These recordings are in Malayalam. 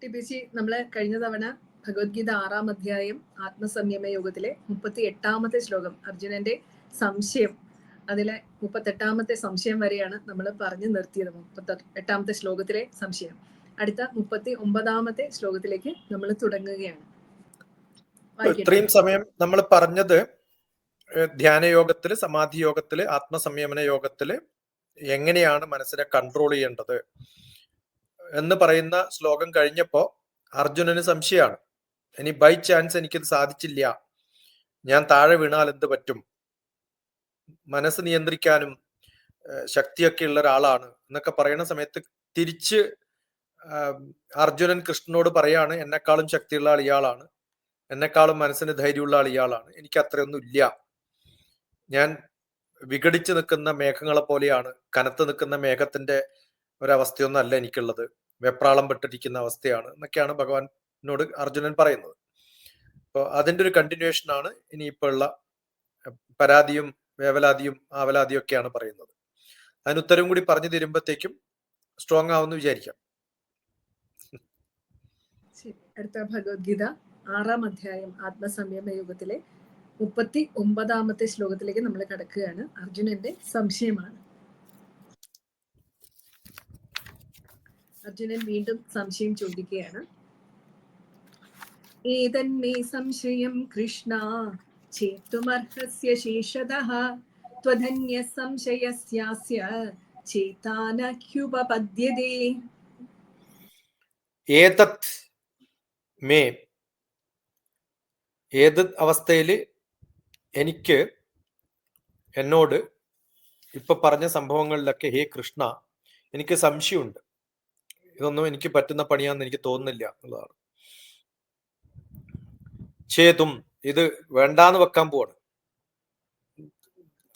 ടിപിസി നമ്മള് കഴിഞ്ഞ തവണ ഭഗവത്ഗീത 6-ാം അധ്യായം ആത്മസംയമ യോഗത്തിലെ 38-ാമത്തെ ശ്ലോകം അർജുനന്റെ സംശയം, അതിലെ 38-ാമത്തെ സംശയം വരെയാണ് നമ്മൾ പറഞ്ഞു നിർത്തിയത്. 38-ാമത്തെ ശ്ലോകത്തിലെ സംശയം. അടുത്ത 39-ാമത്തെ ശ്ലോകത്തിലേക്ക് നമ്മൾ തുടങ്ങുകയാണ്. ഇത്രയും സമയം നമ്മൾ പറഞ്ഞത് ധ്യാനയോഗത്തില്, സമാധി യോഗത്തില്, ആത്മസംയമന യോഗത്തില് എങ്ങനെയാണ് മനസ്സിനെ കൺട്രോൾ ചെയ്യേണ്ടത് എന്ന് പറയുന്ന ശ്ലോകം കഴിഞ്ഞപ്പോ അർജുനന് സംശയമാണ്. ഇനി ബൈ ചാൻസ് എനിക്കിത് സാധിച്ചില്ല, ഞാൻ താഴെ വീണാൽ എന്ത് പറ്റും, മനസ്സ് നിയന്ത്രിക്കാനും ശക്തിയൊക്കെ ഉള്ള ഒരാളാണ് എന്നൊക്കെ പറയുന്ന സമയത്ത് തിരിച്ച് അർജുനൻ കൃഷ്ണനോട് പറയാണ്, എന്നെക്കാളും ശക്തിയുള്ള ആൾ ഇയാളാണ്, എന്നെക്കാളും മനസ്സിന് ധൈര്യമുള്ള ആൾ ഇയാളാണ്, എനിക്ക് അത്രയൊന്നും ഇല്ല, ഞാൻ വിഘടിച്ചു നിൽക്കുന്ന മേഘങ്ങളെ പോലെയാണ്, കനത്ത് നിൽക്കുന്ന മേഘത്തിന്റെ ഒരവസ്ഥയൊന്നും അല്ല എനിക്കുള്ളത്, വെപ്രാളം പെട്ടിരിക്കുന്ന അവസ്ഥയാണ് എന്നൊക്കെയാണ് ഭഗവാനോട് അർജുനൻ പറയുന്നത്. അപ്പോൾ അതിന്റെ ഒരു കണ്ടിന്യൂഷൻ ആണ് ഇനിയിപ്പോൾ ഉള്ള പരാതിയും വേവലാതിയും ആവലാതിയും ഒക്കെയാണ് പറയുന്നത്. അതിന് ഉത്തരവും കൂടി പറഞ്ഞു തരുമ്പോഴത്തേക്കും സ്ട്രോങ് ആവുമെന്ന് വിചാരിക്കാം. അടുത്ത ഭഗവത്ഗീത 6-ാം അധ്യായം ആത്മസംയമ യോഗത്തിലെ 39-ാമത്തെ ശ്ലോകത്തിലേക്ക് നമ്മൾ കടക്കുകയാണ്. അർജുനന്റെ സംശയമാണ്. അർജുനൻ വീണ്ടും സംശയം ചോദിക്കുകയാണ്. ഏതന്മേ സംശയം കൃഷ്ണ ചേതുമർഹസ്യ ശേഷതഃ ത്വധന്യ സംശയസ്യാസ്യ ചേതാനഹ്യുപപദ്യതേ. ഏതത് മേ, ഏത് അവസ്ഥയിൽ എനിക്ക് എന്നോട് ഇപ്പൊ പറഞ്ഞ സംഭവങ്ങളിലൊക്കെ ഹേ കൃഷ്ണ എനിക്ക് സംശയമുണ്ട്, ഇതൊന്നും എനിക്ക് പറ്റുന്ന പണിയാന്ന് എനിക്ക് തോന്നുന്നില്ല എന്നുള്ളതാണ്. ഛേതും, ഇത് വേണ്ടാന്ന് വെക്കാൻ പോവാണ്,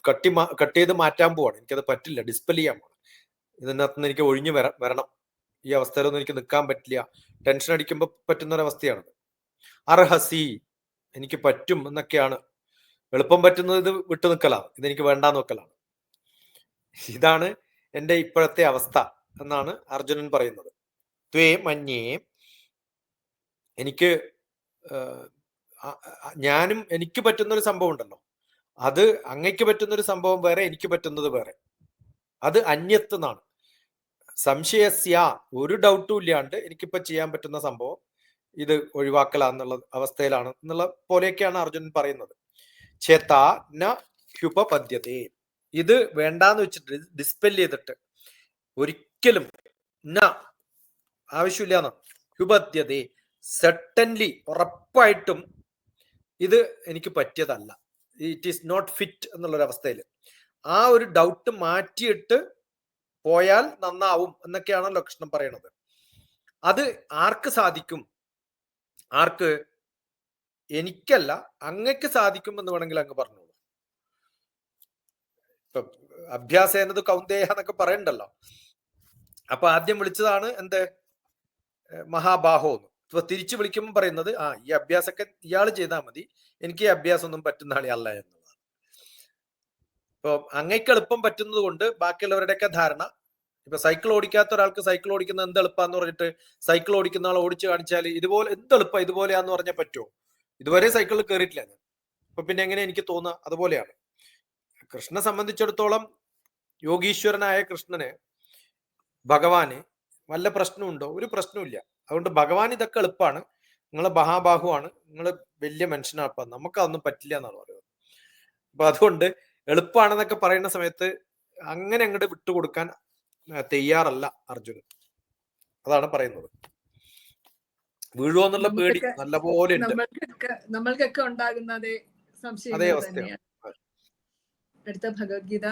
കട്ട് ചെയ്ത് മാറ്റാൻ പോവാണ്, എനിക്കത് പറ്റില്ല, ഡിസ്പെൽ ചെയ്യാൻ പോവാണ്, ഇതിനകത്തുനിന്ന് എനിക്ക് ഒഴിഞ്ഞു വരണം, ഈ അവസ്ഥയിലൊന്നും എനിക്ക് നിൽക്കാൻ പറ്റില്ല, ടെൻഷൻ അടിക്കുമ്പോൾ പറ്റുന്ന ഒരവസ്ഥയാണത്. അർഹസി, എനിക്ക് പറ്റും എന്നൊക്കെയാണ്, എളുപ്പം പറ്റുന്നത് ഇത് വിട്ടു നിൽക്കലാണ്, ഇതെനിക്ക് വേണ്ടാന്ന് വെക്കലാണ്, ഇതാണ് എൻ്റെ ഇപ്പോഴത്തെ അവസ്ഥ എന്നാണ് അർജുനൻ പറയുന്നത്. ത്വേ മന്യേ, എനിക്ക് ഞാനും എനിക്ക് പറ്റുന്നൊരു സംഭവം ഉണ്ടല്ലോ, അത് അങ്ങയ്ക്ക് പറ്റുന്നൊരു സംഭവം വേറെ, എനിക്ക് പറ്റുന്നത് വേറെ, അത് അന്യത്ത് എന്നാണ്. സംശയസ്യ, ഒരു ഡൗട്ടും ഇല്ലാണ്ട് എനിക്കിപ്പോ ചെയ്യാൻ പറ്റുന്ന സംഭവം ഇത് ഒഴിവാക്കലാന്നുള്ള അവസ്ഥയിലാണ് എന്നുള്ള പോലെയൊക്കെയാണ് അർജുനൻ പറയുന്നത്. ചേത ന ഹ്യുപപദ്യതേ, ഇത് വേണ്ടാന്ന് വെച്ചിട്ട് ഡിസ്പെൽ ചെയ്തിട്ട് ഒരിക്കലും ന ആവശ്യമില്ല, ഹ്യുപദ്യതേ സെർട്ടൻലി ഉറപ്പായിട്ടും ഇത് എനിക്ക് പറ്റിയതല്ല, ഇറ്റ് ഈസ് നോട്ട് ഫിറ്റ് എന്നുള്ളൊരവസ്ഥയിൽ ആ ഒരു ഡൗട്ട് മാറ്റിയിട്ട് പോയാൽ നന്നാവും എന്നൊക്കെയാണല്ലോ കൃഷ്ണൻ പറയണത്. അത് ആർക്ക് സാധിക്കും? ആർക്ക്? എനിക്കല്ല, അങ്ങക്ക് സാധിക്കും എന്ന് വേണമെങ്കിൽ അങ്ങ് പറഞ്ഞോളൂ. ഇപ്പൊ അഭ്യാസേനത് കൗന്ദേയ എന്നൊക്കെ പറയണ്ടല്ലോ. അപ്പൊ ആദ്യം വിളിച്ചതാണ് എന്ത്, മഹാബാഹോ എന്ന്. ഇപ്പൊ തിരിച്ചു വിളിക്കുമ്പോൾ പറയുന്നത് ഈ അഭ്യാസമൊക്കെ ഇയാൾ ചെയ്താൽ മതി, എനിക്ക് ഈ അഭ്യാസം ഒന്നും പറ്റുന്ന ആളല്ല എന്നുള്ളതാണ്. ഇപ്പൊ അങ്ങക്ക് എളുപ്പം പറ്റുന്നത് കൊണ്ട് ബാക്കിയുള്ളവരുടെയൊക്കെ ധാരണ, ഇപ്പൊ സൈക്കിൾ ഓടിക്കാത്ത ഒരാൾക്ക് സൈക്കിൾ ഓടിക്കുന്നത് എന്ത് എളുപ്പാന്ന് പറഞ്ഞിട്ട് സൈക്കിൾ ഓടിക്കുന്ന ആൾ ഓടിച്ചു കാണിച്ചാൽ ഇതുപോലെ എന്ത് എളുപ്പം ഇതുപോലെയാന്ന് പറഞ്ഞാൽ പറ്റുമോ? ഇതുവരെ സൈക്കിളിൽ കയറിയിട്ടില്ല ഞാൻ, അപ്പൊ പിന്നെ എങ്ങനെ എനിക്ക് തോന്നുക? അതുപോലെയാണ് കൃഷ്ണനെ സംബന്ധിച്ചിടത്തോളം. യോഗീശ്വരനായ കൃഷ്ണന്, ഭഗവാന് വല്ല പ്രശ്നമുണ്ടോ? ഒരു പ്രശ്നമില്ല. അതുകൊണ്ട് ഭഗവാൻ ഇതൊക്കെ എളുപ്പമാണ്, നിങ്ങൾ മഹാബാഹുവാണ്, നിങ്ങൾ വലിയ മനുഷ്യനാണ്, നമുക്കതൊന്നും പറ്റില്ല എന്നാണ് പറയുന്നത്. അപ്പൊ അതുകൊണ്ട് എളുപ്പമാണെന്നൊക്കെ പറയുന്ന സമയത്ത് അങ്ങനെ അങ്ങോട്ട് വിട്ടുകൊടുക്കാൻ തയ്യാറല്ല അർജുനൻ. അതാണ് പറയുന്നത്. വീഴുവോ എന്നുള്ള പേടി നല്ലപോലെ ഉണ്ട്, നമ്മൾക്കൊക്കെ ഉണ്ടാകുന്ന അതേ സംശയം തന്നെയാണ്. അടുത്ത ഭഗവത്ഗീത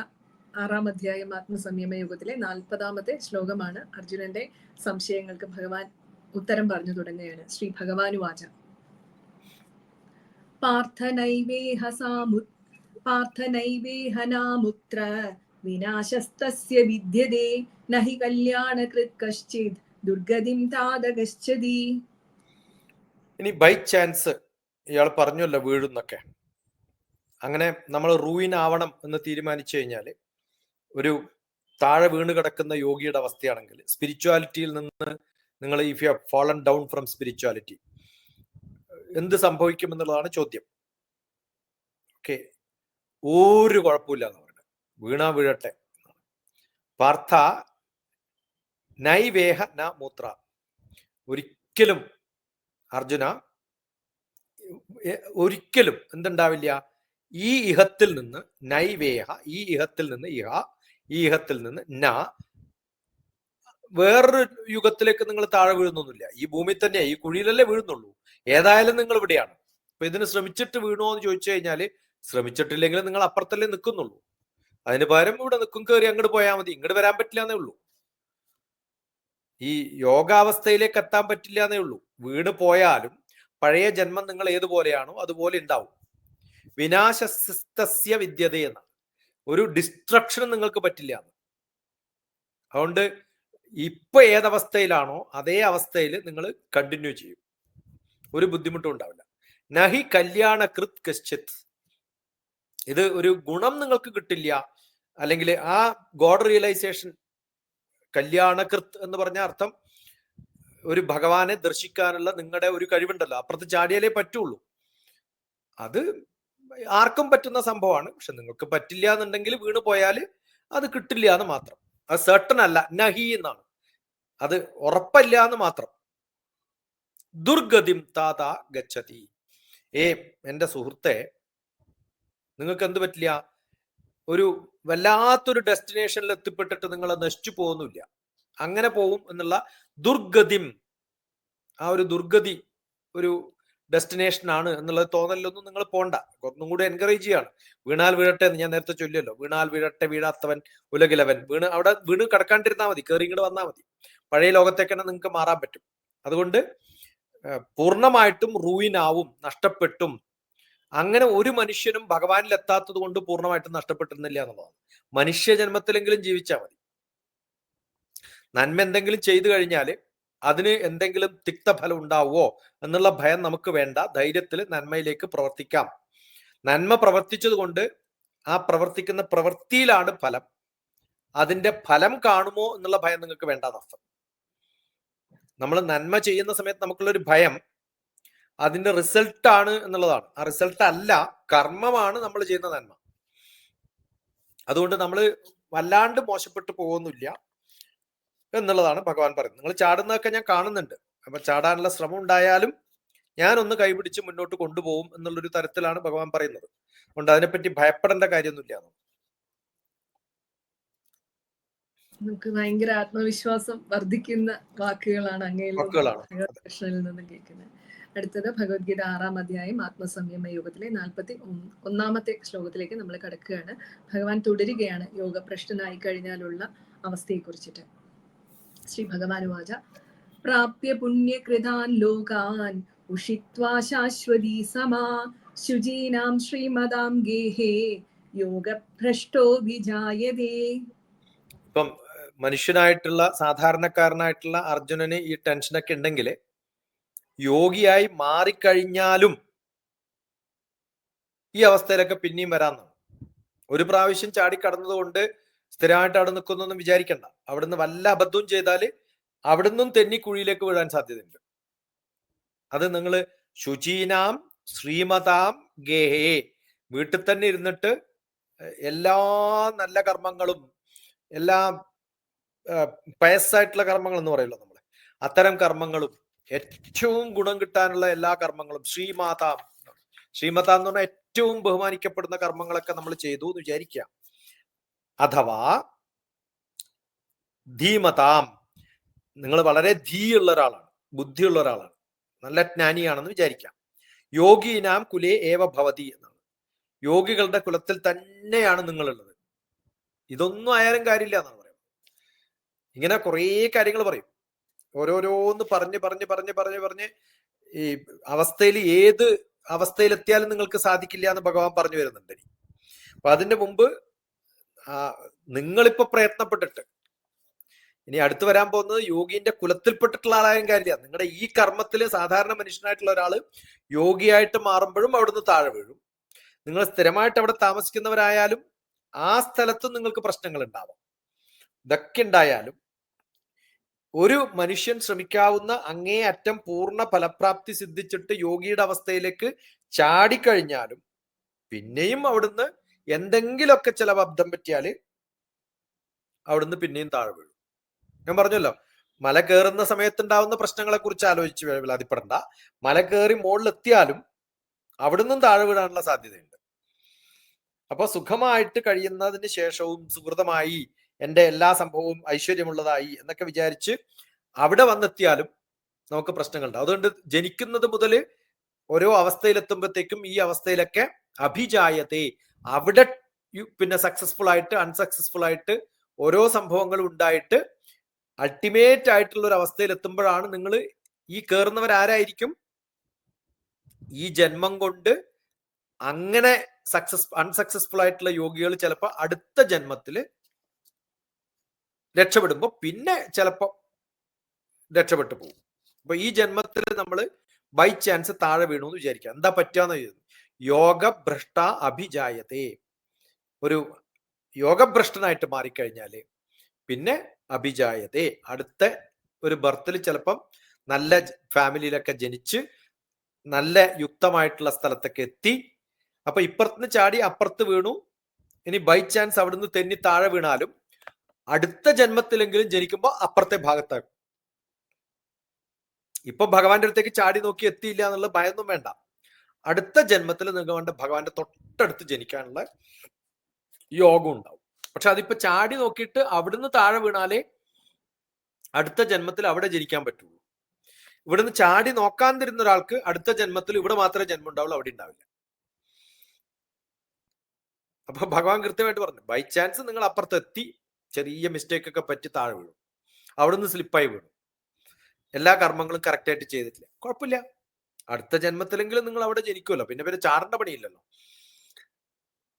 6-ാം അധ്യായം ആത്മസംയമ യോഗത്തിലെ 40-ാമത്തെ ശ്ലോകമാണ്. അർജുനന്റെ സംശയങ്ങൾക്ക് ഭഗവാൻ ഉത്തരം പറഞ്ഞു തുടങ്ങുകയാണ്. ശ്രീ ഭഗവാനുവാച പാർത്ഥനൈവേഹനാമുത്ര വിനാശസ്തസ്യ വിദ്യതേ നഹി കല്യാണകൃത് കശ്ചിത് ദുർഗതിം താദഗച്ഛതി. ഇനി ബൈ ചാൻസ് ഇയാൾ പറഞ്ഞല്ലോ വീഴുന്നൊക്കെ, അങ്ങനെ നമ്മൾ റൂയിൻ ആവണം എന്ന് തീരുമാനിച്ചു കഴിഞ്ഞാൽ, ഒരു താഴെ വീണ് കിടക്കുന്ന യോഗിയുടെ അവസ്ഥയാണെങ്കിൽ, സ്പിരിച്വാലിറ്റിയിൽ നിന്ന് നിങ്ങൾ if you have fallen down from spirituality എന്ത് സംഭവിക്കും എന്നുള്ളതാണ് ചോദ്യം. ഓക്കെ, ഒരു കുഴപ്പമില്ല എന്ന് പറഞ്ഞു, വീണാ വീഴട്ടെ. പാർത്ഥ നൈവേഹ ന മൂത്ര, ഒരിക്കലും അർജുന ഒരിക്കലും എന്തുണ്ടാവില്ല, ഈ ഇഹത്തിൽ നിന്ന് നൈവേഹ, ഈ ഇഹത്തിൽ നിന്ന് ഇഹ, ഈ ഇഹത്തിൽ നിന്ന് ന, വേറൊരു യുഗത്തിലേക്ക് നിങ്ങൾ താഴെ വീഴുന്നൊന്നുമില്ല. ഈ ഭൂമി തന്നെ, ഈ കുഴിയിലല്ലേ വീഴുന്നുള്ളൂ. ഏതായാലും നിങ്ങൾ ഇവിടെയാണ്. അപ്പൊ ഇതിന് ശ്രമിച്ചിട്ട് വീണോ എന്ന് ചോദിച്ചു കഴിഞ്ഞാല് ശ്രമിച്ചിട്ടില്ലെങ്കിൽ നിങ്ങൾ അപ്പുറത്തല്ലേ നിൽക്കുന്നുള്ളൂ. അതിന് പകരം ഇവിടെ നിൽക്കും, കയറി അങ്ങോട്ട് പോയാൽ മതി. ഇങ്ങോട്ട് വരാൻ പറ്റില്ല എന്നേ ഉള്ളൂ. ഈ യോഗാവസ്ഥയിലേക്ക് എത്താൻ പറ്റില്ല എന്നേ ഉള്ളൂ. വീണ് പോയാലും പഴയ ജന്മം നിങ്ങൾ ഏതുപോലെയാണോ അതുപോലെ ഉണ്ടാവും. വിനാശസ്യ വിദ്യത എന്ന ഒരു ഡിസ്ട്രക്ഷനും നിങ്ങൾക്ക് പറ്റില്ല. അതുകൊണ്ട് ഇപ്പൊ ഏതവസ്ഥയിലാണോ അതേ അവസ്ഥയിൽ നിങ്ങൾ കണ്ടിന്യൂ ചെയ്യും, ഒരു ബുദ്ധിമുട്ടും ഉണ്ടാവില്ല. നഹി കല്യാണകൃത് കശ്ചിത്, ഇത് ഒരു ഗുണം നിങ്ങൾക്ക് കിട്ടില്ല. അല്ലെങ്കിൽ ആ ഗോഡ് റിയലൈസേഷൻ, കല്യാണകൃത് എന്ന് പറഞ്ഞ അർത്ഥം ഒരു ഭഗവാനെ ദർശിക്കാനുള്ള നിങ്ങളുടെ ഒരു കഴിവുണ്ടല്ലോ, അപ്പുറത്ത് ചാടിയാലേ പറ്റുള്ളൂ. അത് ആർക്കും പറ്റുന്ന സംഭവമാണ്. പക്ഷെ നിങ്ങൾക്ക് പറ്റില്ല എന്നുണ്ടെങ്കിൽ വീണ് പോയാൽ അത് കിട്ടില്ല എന്ന് മാത്രം. അത് സർട്ടൺ അല്ല, നഹി എന്നാണ്, അത് ഉറപ്പല്ല എന്ന് മാത്രം. ദുർഗതിം താത ഗച്ഛതി, എന്റെ സുഹൃത്തെ, നിങ്ങൾക്ക് എന്ത് പറ്റില്ല, ഒരു വല്ലാത്തൊരു ഡെസ്റ്റിനേഷനിൽ എത്തിപ്പെട്ടിട്ട് നിങ്ങൾ നശിച്ചു പോകുന്നില്ല, അങ്ങനെ പോവും എന്നുള്ള ദുർഗതിം, ആ ഒരു ദുർഗതി ഒരു ഡെസ്റ്റിനേഷൻ ആണ് എന്നുള്ളത് തോന്നലൊന്നും നിങ്ങൾ പോണ്ട. ഒന്നും കൂടി എൻകറേജ് ചെയ്യാണ്. വീണാൽ വീഴട്ടെ എന്ന് ഞാൻ നേരത്തെ ചൊല്ലിയല്ലോ, വീണാൽ വീഴട്ടെ, വീഴാത്തവൻ ഉലകിലവൻ. അവിടെ വീണ് കിടക്കാണ്ടിരുന്നാൽ മതി, കയറി ഇങ്ങോട്ട് വന്നാൽ മതി. പഴയ ലോകത്തേക്ക് തന്നെ നിങ്ങൾക്ക് മാറാൻ പറ്റും. അതുകൊണ്ട് പൂർണ്ണമായിട്ടും റൂയിനാവും, നഷ്ടപ്പെട്ടും. അങ്ങനെ ഒരു മനുഷ്യനും ഭഗവാനിൽ എത്താത്തത് കൊണ്ട് പൂർണ്ണമായിട്ടും നഷ്ടപ്പെട്ടിരുന്നില്ല എന്നുള്ളതാണ്. മനുഷ്യ ജന്മത്തിലെങ്കിലും ജീവിച്ചാൽ മതി. നന്മ എന്തെങ്കിലും ചെയ്തു കഴിഞ്ഞാൽ അതിന് എന്തെങ്കിലും തിക്തഫലം ഉണ്ടാവുമോ എന്നുള്ള ഭയം നമുക്ക് വേണ്ട. ധൈര്യത്തിൽ നന്മയിലേക്ക് പ്രവർത്തിക്കാം. നന്മ പ്രവർത്തിച്ചത് കൊണ്ട് ആ പ്രവർത്തിക്കുന്ന പ്രവൃത്തിയിലാണ് ഫലം. അതിന്റെ ഫലം കാണുമോ എന്നുള്ള ഭയം നിങ്ങൾക്ക് വേണ്ടാന്നർത്ഥം. നമ്മൾ നന്മ ചെയ്യുന്ന സമയത്ത് നമുക്കുള്ളൊരു ഭയം അതിന്റെ റിസൾട്ട് ആണ് എന്നുള്ളതാണ്. ആ റിസൾട്ട് അല്ല, കർമ്മമാണ് നമ്മൾ ചെയ്യുന്ന നന്മ. അതുകൊണ്ട് നമ്മൾ വല്ലാണ്ട് മോശപ്പെട്ടു പോകുന്നില്ല എന്നുള്ളതാണ് ഭഗവാൻ പറയുന്നത്. നിങ്ങൾ ചാടുന്നതൊക്കെ ഞാൻ കാണുന്നുണ്ട്. അപ്പൊ ചാടാനുള്ള ശ്രമം ഉണ്ടായാലും ഞാനൊന്ന് കൈപിടിച്ച് മുന്നോട്ട് കൊണ്ടുപോകും എന്നുള്ളൊരു തരത്തിലാണ് ഭഗവാൻ പറയുന്നത്. അതുകൊണ്ട് അതിനെപ്പറ്റി ഭയപ്പെടേണ്ട കാര്യമൊന്നുമില്ല. നമുക്ക് ഭയങ്കര ആത്മവിശ്വാസം വർദ്ധിക്കുന്ന വാക്കുകളാണ് അങ്ങയിൽ കൃഷ്ണനിൽ നിന്ന് കേൾക്കുന്നത്. അടുത്തത് ഭഗവത്ഗീത 6-ാം അധ്യായം ആത്മസംയമ യോഗത്തിലെ 41-ാമത്തെ ശ്ലോകത്തിലേക്ക് നമ്മൾ കടക്കുകയാണ്. ഭഗവാൻ തുടരുകയാണ് യോഗഭ്രഷ്ടനായി കഴിഞ്ഞാലുള്ള അവസ്ഥയെ കുറിച്ചിട്ട്. ശ്രീ ഭഗവാനുവാച പ്രാപ്യ പുണ്യകൃതാൻ ലോകാൻ ഉഷിത്വാ ശാശ്വതീ സമാ ശുചീനാം ശ്രീമതാം ഗേഹേ യോഗഭ്രഷ്ടോ വിജായതേ. ഇപ്പം മനുഷ്യനായിട്ടുള്ള സാധാരണക്കാരനായിട്ടുള്ള അർജുനന് ഈ ടെൻഷനൊക്കെ ഉണ്ടെങ്കിൽ യോഗിയായി മാറിക്കഴിഞ്ഞാലും ഈ അവസ്ഥയിലൊക്കെ പിന്നെയും വരാമെന്നാണ്. ഒരു പ്രാവശ്യം ചാടിക്കടന്നത് കൊണ്ട് സ്ഥിരമായിട്ട് അവിടെ നിൽക്കുന്നൊന്നും വിചാരിക്കണ്ട. അവിടുന്ന് വല്ല അബദ്ധവും ചെയ്താൽ അവിടുന്നും തെന്നിക്കുഴിയിലേക്ക് വീഴാൻ സാധ്യതയുണ്ട്. അത് നിങ്ങൾ ശുചീനാം ശ്രീമതാം ഗേഹേ, വീട്ടിൽ തന്നെ ഇരുന്നിട്ട് എല്ലാ നല്ല കർമ്മങ്ങളും, എല്ലാ പയസ്സായിട്ടുള്ള കർമ്മങ്ങൾ എന്ന് പറയുമല്ലോ നമ്മൾ, അത്തരം കർമ്മങ്ങളും ഏറ്റവും ഗുണം കിട്ടാനുള്ള എല്ലാ കർമ്മങ്ങളും ശ്രീമാതാം എന്ന് പറഞ്ഞാൽ ഏറ്റവും ബഹുമാനിക്കപ്പെടുന്ന കർമ്മങ്ങളൊക്കെ നമ്മൾ ചെയ്തു എന്ന് വിചാരിക്കാം. അഥവാ ധീമതാം, നിങ്ങൾ വളരെ ധീയുള്ള ഒരാളാണ്, ബുദ്ധിയുള്ള ഒരാളാണ്, നല്ല ജ്ഞാനിയാണെന്ന് വിചാരിക്കാം. യോഗീനാം കുലേ ഏവ ഭവതി എന്നാണ്, യോഗികളുടെ കുലത്തിൽ തന്നെയാണ് നിങ്ങളുള്ളത്. ഇതൊന്നും ആയാലും കാര്യമില്ല എന്നാണ് പറയുന്നത്. ഇങ്ങനെ കുറേ കാര്യങ്ങൾ പറയും, ഓരോരോന്ന് പറഞ്ഞ് ഈ അവസ്ഥയിൽ ഏത് അവസ്ഥയിലെത്തിയാലും നിങ്ങൾക്ക് സാധിക്കില്ല എന്ന് ഭഗവാൻ പറഞ്ഞു വരുന്നുണ്ട്. അപ്പൊ അതിന്റെ മുമ്പ് നിങ്ങളിപ്പോ പ്രയത്നപ്പെട്ടിട്ട് ഇനി അടുത്ത് വരാൻ പോകുന്നത് യോഗീന്റെ കുലത്തിൽപ്പെട്ടിട്ടുള്ള ആളായും കാര്യമില്ല. നിങ്ങളുടെ ഈ കർമ്മത്തില് സാധാരണ മനുഷ്യനായിട്ടുള്ള ഒരാള് യോഗിയായിട്ട് മാറുമ്പോഴും അവിടുന്ന് താഴെ വീഴും. നിങ്ങൾ സ്ഥിരമായിട്ട് അവിടെ താമസിക്കുന്നവരായാലും ആ സ്ഥലത്തും നിങ്ങൾക്ക് പ്രശ്നങ്ങൾ ഉണ്ടാവാം. ഇതൊക്കെ ഉണ്ടായാലും ഒരു മനുഷ്യൻ ശ്രമിക്കാവുന്ന അങ്ങേയറ്റം പൂർണ്ണ ഫലപ്രാപ്തി സിദ്ധിച്ചിട്ട് യോഗിയുടെ അവസ്ഥയിലേക്ക് ചാടിക്കഴിഞ്ഞാലും പിന്നെയും അവിടുന്ന് എന്തെങ്കിലുമൊക്കെ ചില അബദ്ധം പറ്റിയാല് അവിടുന്ന് പിന്നെയും താഴെ വീഴും. ഞാൻ പറഞ്ഞല്ലോ, മല കയറുന്ന സമയത്തുണ്ടാവുന്ന പ്രശ്നങ്ങളെ കുറിച്ച് ആലോചിച്ച് വിലാതിപ്പെടണ്ട. മല കയറി മുകളിലെത്തിയാലും അവിടുന്നും താഴെ വീഴാനുള്ള സാധ്യതയുണ്ട്. അപ്പൊ സുഖമായിട്ട് കഴിയുന്നതിന് ശേഷവും സുഹൃതമായി എൻ്റെ എല്ലാ സംഭവവും ഐശ്വര്യമുള്ളതായി എന്നൊക്കെ വിചാരിച്ച് അവിടെ വന്നെത്തിയാലും നമുക്ക് പ്രശ്നങ്ങളുണ്ട്. അതുകൊണ്ട് ജനിക്കുന്നത് മുതൽ ഓരോ അവസ്ഥയിലെത്തുമ്പോഴത്തേക്കും ഈ അവസ്ഥയിലൊക്കെ അഭിജായത്തെ, അവിടെ പിന്നെ സക്സസ്ഫുൾ ആയിട്ട് അൺസക്സസ്ഫുൾ ആയിട്ട് ഓരോ സംഭവങ്ങളും ഉണ്ടായിട്ട് അൾട്ടിമേറ്റ് ആയിട്ടുള്ള ഒരു അവസ്ഥയിൽ എത്തുമ്പോഴാണ് നിങ്ങൾ ഈ കയറുന്നവരാരായിരിക്കും? ഈ ജന്മം കൊണ്ട് അങ്ങനെ അൺസക്സസ്ഫുൾ ആയിട്ടുള്ള യോഗികൾ ചിലപ്പോൾ അടുത്ത ജന്മത്തിൽ രക്ഷപ്പെടുമ്പോൾ പിന്നെ ചിലപ്പോൾ രക്ഷപ്പെട്ടു പോകും. അപ്പൊ ഈ ജന്മത്തിൽ നമ്മൾ ബൈ ചാൻസ് താഴെ വീണു എന്ന് വിചാരിക്കുക. എന്താ പറ്റാന്ന് ചോദിച്ചു, യോഗഭ്രഷ്ട അഭിജായത്തെ. ഒരു യോഗഭ്രഷ്ടനായിട്ട് മാറിക്കഴിഞ്ഞാല് പിന്നെ അഭിജായത്തെ, അടുത്ത ഒരു ബർത്തിൽ ചിലപ്പം നല്ല ഫാമിലിയിലൊക്കെ ജനിച്ച് നല്ല യുക്തമായിട്ടുള്ള സ്ഥലത്തൊക്കെ എത്തി. അപ്പൊ ഇപ്പുറത്തുനിന്ന് ചാടി അപ്പുറത്ത് വീണു, ഇനി ബൈ ചാൻസ് അവിടുന്ന് തെന്നി താഴെ വീണാലും അടുത്ത ജന്മത്തിലെങ്കിലും ജനിക്കുമ്പോൾ അപ്പുറത്തെ ഭാഗത്താകും. ഇപ്പൊ ഭഗവാന്റെ അടുത്തേക്ക് ചാടി നോക്കി എത്തിയില്ല എന്നുള്ള ഭയമൊന്നും വേണ്ട. അടുത്ത ജന്മത്തിൽ നിങ്ങൾക്ക് ഭഗവാന്റെ തൊട്ടടുത്ത് ജനിക്കാനുള്ള യോഗം ഉണ്ടാവും. പക്ഷെ അതിപ്പോ ചാടി നോക്കിയിട്ട് അവിടുന്ന് താഴെ വീണാലേ അടുത്ത ജന്മത്തിൽ അവിടെ ജനിക്കാൻ പറ്റുള്ളൂ. ഇവിടുന്ന് ചാടി നോക്കാൻ തരുന്ന ഒരാൾക്ക് അടുത്ത ജന്മത്തിൽ ഇവിടെ മാത്രമേ ജന്മം ഉണ്ടാവുള്ളൂ, അവിടെ ഉണ്ടാവില്ല. അപ്പൊ ഭഗവാൻ കൃത്യമായിട്ട് പറഞ്ഞു, ബൈ ചാൻസ് നിങ്ങൾ അപ്പുറത്തെത്തി ചെറിയ മിസ്റ്റേക്ക് ഒക്കെ പറ്റി താഴെ വീണു, അവിടുന്ന് സ്ലിപ്പായി വീണു, എല്ലാ കർമ്മങ്ങളും കറക്റ്റായിട്ട് ചെയ്തിട്ടില്ല, കുഴപ്പമില്ല, അടുത്ത ജന്മത്തിലെങ്കിലും നിങ്ങൾ അവിടെ ജനിക്കുമല്ലോ, പിന്നെ ചാടേണ്ട പണിയില്ലല്ലോ.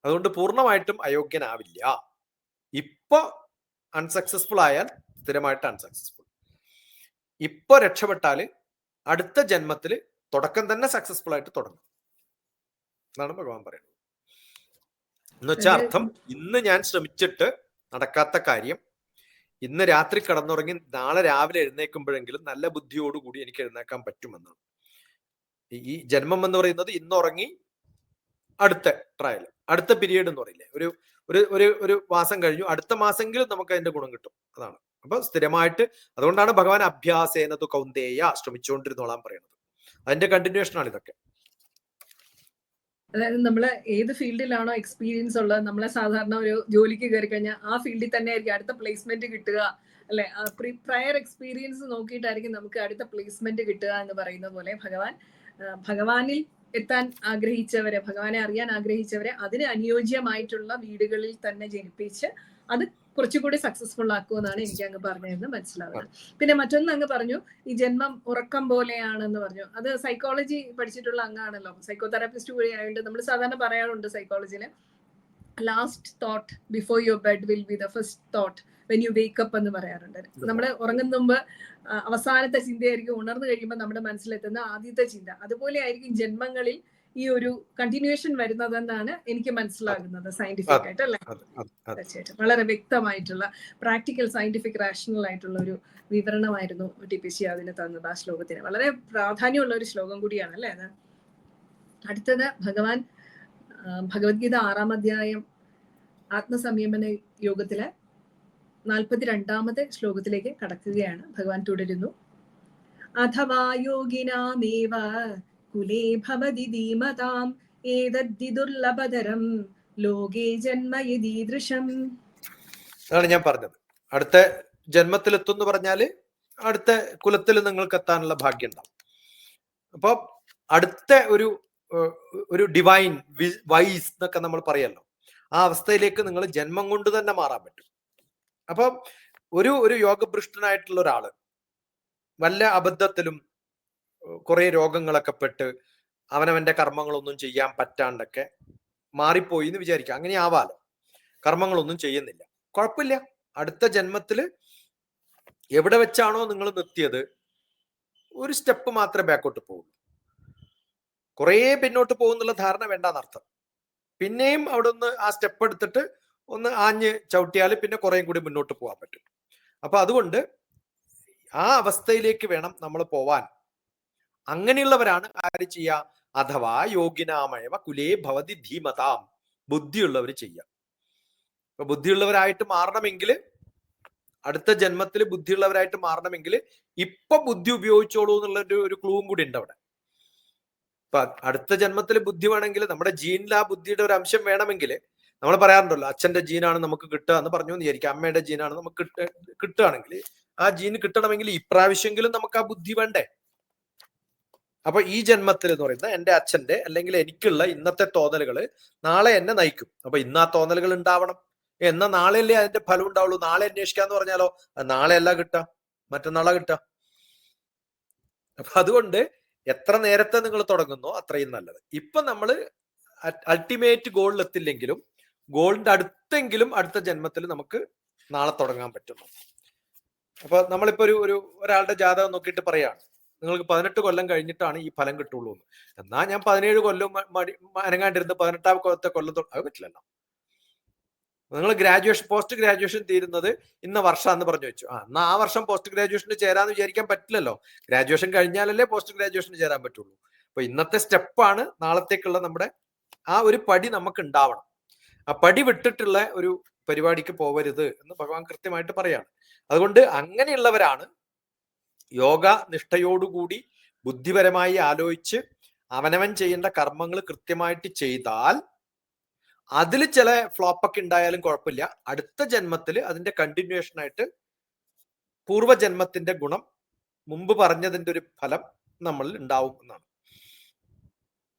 അതുകൊണ്ട് പൂർണ്ണമായിട്ടും അയോഗ്യനാവില്ല. ഇപ്പൊ അൺസക്സസ്ഫുൾ ആയാൽ സ്ഥിരമായിട്ട് അൺസക്സസ്ഫുൾ. ഇപ്പൊ രക്ഷപ്പെട്ടാല് അടുത്ത ജന്മത്തിൽ തുടക്കം തന്നെ സക്സസ്ഫുൾ ആയിട്ട് തുടങ്ങും എന്നാണ് ഭഗവാൻ പറയുന്നത്. എന്ന് വെച്ചാൽ അർത്ഥം, ഇന്ന് ഞാൻ ശ്രമിച്ചിട്ട് നടക്കാത്ത കാര്യം ഇന്ന് രാത്രി കിടന്നുറങ്ങി നാളെ രാവിലെ എഴുന്നേൽക്കുമ്പോഴെങ്കിലും നല്ല ബുദ്ധിയോടുകൂടി എനിക്ക് എഴുന്നേക്കാൻ പറ്റുമെന്നാണ്. ഈ ജന്മം എന്ന് പറയുന്നത് ഇന്നുറങ്ങി അടുത്ത ട്രയൽ, അടുത്ത പീരീഡ് എന്ന് പറയില്ലേ, ഒരു ഒരു ഒരു ഒരു മാസം കഴിഞ്ഞു, അടുത്ത മാസമെങ്കിലും നമുക്ക് അതിന്റെ ഗുണം കിട്ടും. അതാണ്. അപ്പൊ സ്ഥിരമായിട്ട്, അതുകൊണ്ടാണ് ഭഗവാൻ അഭ്യാസേനതു കൗന്ദേയ, ശ്രമിച്ചുകൊണ്ടിരുന്നോളാൻ പറയുന്നത്. അതിന്റെ കണ്ടിന്യൂഷൻ ആണ് ഇതൊക്കെ. അതായത് നമ്മള് ഏത് ഫീൽഡിലാണോ എക്സ്പീരിയൻസ് ഉള്ളത്, നമ്മളെ സാധാരണ ഒരു ജോലിക്ക് കയറി കഴിഞ്ഞാൽ ആ ഫീൽഡിൽ തന്നെ ആയിരിക്കും അടുത്ത പ്ലേസ്മെന്റ് കിട്ടുക, അല്ലെ? പ്രയർ എക്സ്പീരിയൻസ് നോക്കിയിട്ടായിരിക്കും നമുക്ക് അടുത്ത പ്ലേസ്മെന്റ് കിട്ടുക എന്ന് പറയുന്ന പോലെ ഭഗവാനിൽ എത്താൻ ആഗ്രഹിച്ചവരെ, ഭഗവാനെ അറിയാൻ ആഗ്രഹിച്ചവരെ അതിന് അനുയോജ്യമായിട്ടുള്ള വീടുകളിൽ തന്നെ ജനിപ്പിച്ച് അത് കുറച്ചുകൂടി സക്സസ്ഫുൾ ആക്കുമെന്നാണ് എനിക്ക് അങ്ങ് പറഞ്ഞതെന്ന് മനസ്സിലാവുന്നത്. പിന്നെ മറ്റൊന്ന് അങ്ങ് പറഞ്ഞു, ഈ ജന്മം ഉറക്കം പോലെയാണെന്ന് പറഞ്ഞു. അത് സൈക്കോളജി പഠിച്ചിട്ടുള്ള അങ്ങാണല്ലോ, സൈക്കോ തെറാപ്പിസ്റ്റ് കൂടി ആയതുകൊണ്ട് നമ്മൾ സാധാരണ പറയാറുണ്ട് സൈക്കോളജിയില്, last thought before your bed will be the first thought when you wake up എന്ന് പറയാറുണ്ട്. നമ്മൾ ഉറങ്ങുന്ന മുമ്പ് അവസാനത്തെ ചിന്തയായിരിക്കും ഉണർന്നു കഴിയുമ്പോൾ നമ്മുടെ മനസ്സിലെത്തുന്ന ആദ്യത്തെ ചിന്ത. അതുപോലെ ആയിരിക്കും ജന്മങ്ങളിൽ ഈ ഒരു കണ്ടിന്യൂഷൻ വരുന്നതെന്നാണ് എനിക്ക് മനസ്സിലാകുന്നത് സയന്റിഫിക് ആയിട്ട്, അല്ലേ? തീർച്ചയായിട്ടും വളരെ വ്യക്തമായിട്ടുള്ള പ്രാക്ടിക്കൽ സയന്റിഫിക് റാഷണൽ ആയിട്ടുള്ള ഒരു വിവരണമായിരുന്നു ടി.പി. സി അതിന് തന്നത്. ആ ശ്ലോകത്തിന് വളരെ പ്രാധാന്യമുള്ള ഒരു ശ്ലോകം കൂടിയാണ്, അല്ലേ അത്? അടുത്തത് ഭഗവത്ഗീത 6-ാം അധ്യായം ആത്മസംയമന യോഗത്തിലെ 42-ാമത്തെ ശ്ലോകത്തിലേക്ക് കടക്കുകയാണ്. ഭഗവാൻ തുടരുന്നു. അഥവാ യോഗിനാമേവ കുലേ ഭവതി ധീമതാം ഏതദ്ധി ദുർലഭതരം ലോകേ ജന്മ യദീദൃശം. അതാണ് ഞാൻ പറഞ്ഞത്. അടുത്ത ജന്മത്തിലെത്തും പറഞ്ഞാല് അടുത്ത കുലത്തിൽ നിങ്ങൾക്ക് എത്താനുള്ള ഭാഗ്യം ഉണ്ടാവും. അപ്പൊ അടുത്ത ഒരു ഡിവൈൻ വൈസ് എന്നൊക്കെ നമ്മൾ പറയല്ലോ, ആ അവസ്ഥയിലേക്ക് നിങ്ങൾ ജന്മം കൊണ്ട് തന്നെ മാറാൻ പറ്റും. അപ്പൊ ഒരു യോഗഭ്രഷ്ടനായിട്ടുള്ള ഒരാള് വല്ല അബദ്ധത്തിലും കുറെ രോഗങ്ങളൊക്കെ പെട്ട് അവനവന്റെ കർമ്മങ്ങളൊന്നും ചെയ്യാൻ പറ്റാണ്ടൊക്കെ മാറിപ്പോയി എന്ന് വിചാരിക്കുക. അങ്ങനെ ആവാലോ, കർമ്മങ്ങളൊന്നും ചെയ്യുന്നില്ല, കുഴപ്പമില്ല. അടുത്ത ജന്മത്തില് എവിടെ വെച്ചാണോ നിങ്ങൾ നിർത്തിയത് ഒരു സ്റ്റെപ്പ് മാത്രമേ ബാക്കോട്ട് പോകുള്ളൂ. കുറേ പിന്നോട്ട് പോകുന്നുള്ള ധാരണ വേണ്ടാന്നർത്ഥം. പിന്നെയും അവിടെ ഒന്ന് ആ സ്റ്റെപ്പ് എടുത്തിട്ട് ഒന്ന് ആഞ്ഞ് ചവിട്ടിയാൽ പിന്നെ കുറേയും കൂടി മുന്നോട്ട് പോകാൻ പറ്റും. അപ്പൊ അതുകൊണ്ട് ആ അവസ്ഥയിലേക്ക് വേണം നമ്മൾ പോവാൻ. അങ്ങനെയുള്ളവരാണ് ആര് ചെയ്യുക? അഥവാ യോഗിനാമയവ കുലേ ഭവതി ധീമതാം, ബുദ്ധിയുള്ളവർ ചെയ്യുക. ഇപ്പൊ ബുദ്ധിയുള്ളവരായിട്ട് മാറണമെങ്കിൽ, അടുത്ത ജന്മത്തിൽ ബുദ്ധിയുള്ളവരായിട്ട് മാറണമെങ്കിൽ ഇപ്പൊ ബുദ്ധി ഉപയോഗിച്ചോളൂ എന്നുള്ള ഒരു ക്ലൂവും കൂടി ഉണ്ട് അവിടെ. ഇപ്പൊ അടുത്ത ജന്മത്തിൽ ബുദ്ധി വേണമെങ്കിൽ, നമ്മുടെ ജീനിൽ ആ ബുദ്ധിയുടെ ഒരു അംശം വേണമെങ്കിൽ, നമ്മൾ പറയാറുണ്ടല്ലോ അച്ഛന്റെ ജീനാണ് നമുക്ക് കിട്ടുക എന്ന് പറഞ്ഞു എന്ന് വിചാരിക്കും. അമ്മയുടെ ജീനാണ് നമുക്ക് കിട്ടുകയാണെങ്കിൽ, ആ ജീൻ കിട്ടണമെങ്കിൽ ഇപ്രാവശ്യമെങ്കിലും നമുക്ക് ആ ബുദ്ധി വേണ്ടേ? അപ്പൊ ഈ ജന്മത്തിൽ എന്ന് പറയുന്നത് എന്റെ അച്ഛന്റെ അല്ലെങ്കിൽ എനിക്കുള്ള ഇന്നത്തെ തോന്നലുകൾ നാളെ എന്നെ നയിക്കും. അപ്പൊ ഇന്ന് ആ തോന്നലുകൾ ഉണ്ടാവണം. എന്നാൽ നാളെയല്ലേ അതിന്റെ ഫലം ഉണ്ടാവുള്ളൂ. നാളെ അന്വേഷിക്കാന്ന് പറഞ്ഞാലോ, നാളെ അല്ല കിട്ടുക, മറ്റന്നാളാ കിട്ടുക. അപ്പൊ അതുകൊണ്ട് എത്ര നേരത്തെ നിങ്ങൾ തുടങ്ങുന്നോ അത്രയും നല്ലത്. ഇപ്പൊ നമ്മൾ അൾട്ടിമേറ്റ് ഗോളിൽ എത്തില്ലെങ്കിലും ഗോളിന്റെ അടുത്തെങ്കിലും അടുത്ത ജന്മത്തിൽ നമുക്ക് നാളെ തുടങ്ങാൻ പറ്റുന്നു. അപ്പൊ നമ്മളിപ്പോ ഒരാളുടെ ജാതകം നോക്കിയിട്ട് പറയാണ്, നിങ്ങൾക്ക് 18 കൊല്ലം കഴിഞ്ഞിട്ടാണ് ഈ ഫലം കിട്ടുള്ളൂ എന്ന്. എന്നാ ഞാൻ 17 കൊല്ലം അനങ്ങാണ്ടിരുന്ന് 18ാമത്തെ കൊല്ലം അത് പറ്റില്ലല്ലോ. നിങ്ങൾ പോസ്റ്റ് ഗ്രാജുവേഷൻ തീരുന്നത് ഇന്ന വർഷമാണെന്ന് പറഞ്ഞു വെച്ചു. എന്നാ ആ വർഷം പോസ്റ്റ് ഗ്രാജുവേഷന് ചേരാന്ന് വിചാരിക്കാൻ പറ്റില്ലല്ലോ. ഗ്രാജുവേഷൻ കഴിഞ്ഞാലല്ലേ പോസ്റ്റ് ഗ്രാജുവേഷന് ചേരാൻ പറ്റുള്ളൂ. അപ്പൊ ഇന്നത്തെ സ്റ്റെപ്പാണ് നാളത്തേക്കുള്ള നമ്മുടെ ആ ഒരു പടി നമുക്ക് ഉണ്ടാവണം. ആ പടി വിട്ടിട്ടുള്ള ഒരു പരിപാടിക്ക് പോവരുത് എന്ന് ഭഗവാൻ കൃത്യമായിട്ട് പറയാണ്. അതുകൊണ്ട് അങ്ങനെയുള്ളവരാണ് യോഗ നിഷ്ഠയോടുകൂടി ബുദ്ധിപരമായി ആലോചിച്ച് അവനവൻ ചെയ്യേണ്ട കർമ്മങ്ങൾ കൃത്യമായിട്ട് ചെയ്താൽ അതിൽ ചില ഫ്ലോപ്പൊക്കെ ഉണ്ടായാലും കുഴപ്പമില്ല. അടുത്ത ജന്മത്തിൽ അതിന്റെ കണ്ടിന്യൂഷൻ ആയിട്ട് പൂർവ്വജന്മത്തിന്റെ ഗുണം, മുമ്പ് പറഞ്ഞതിന്റെ ഒരു ഫലം നമ്മളിൽ ഉണ്ടാവും എന്നാണ്.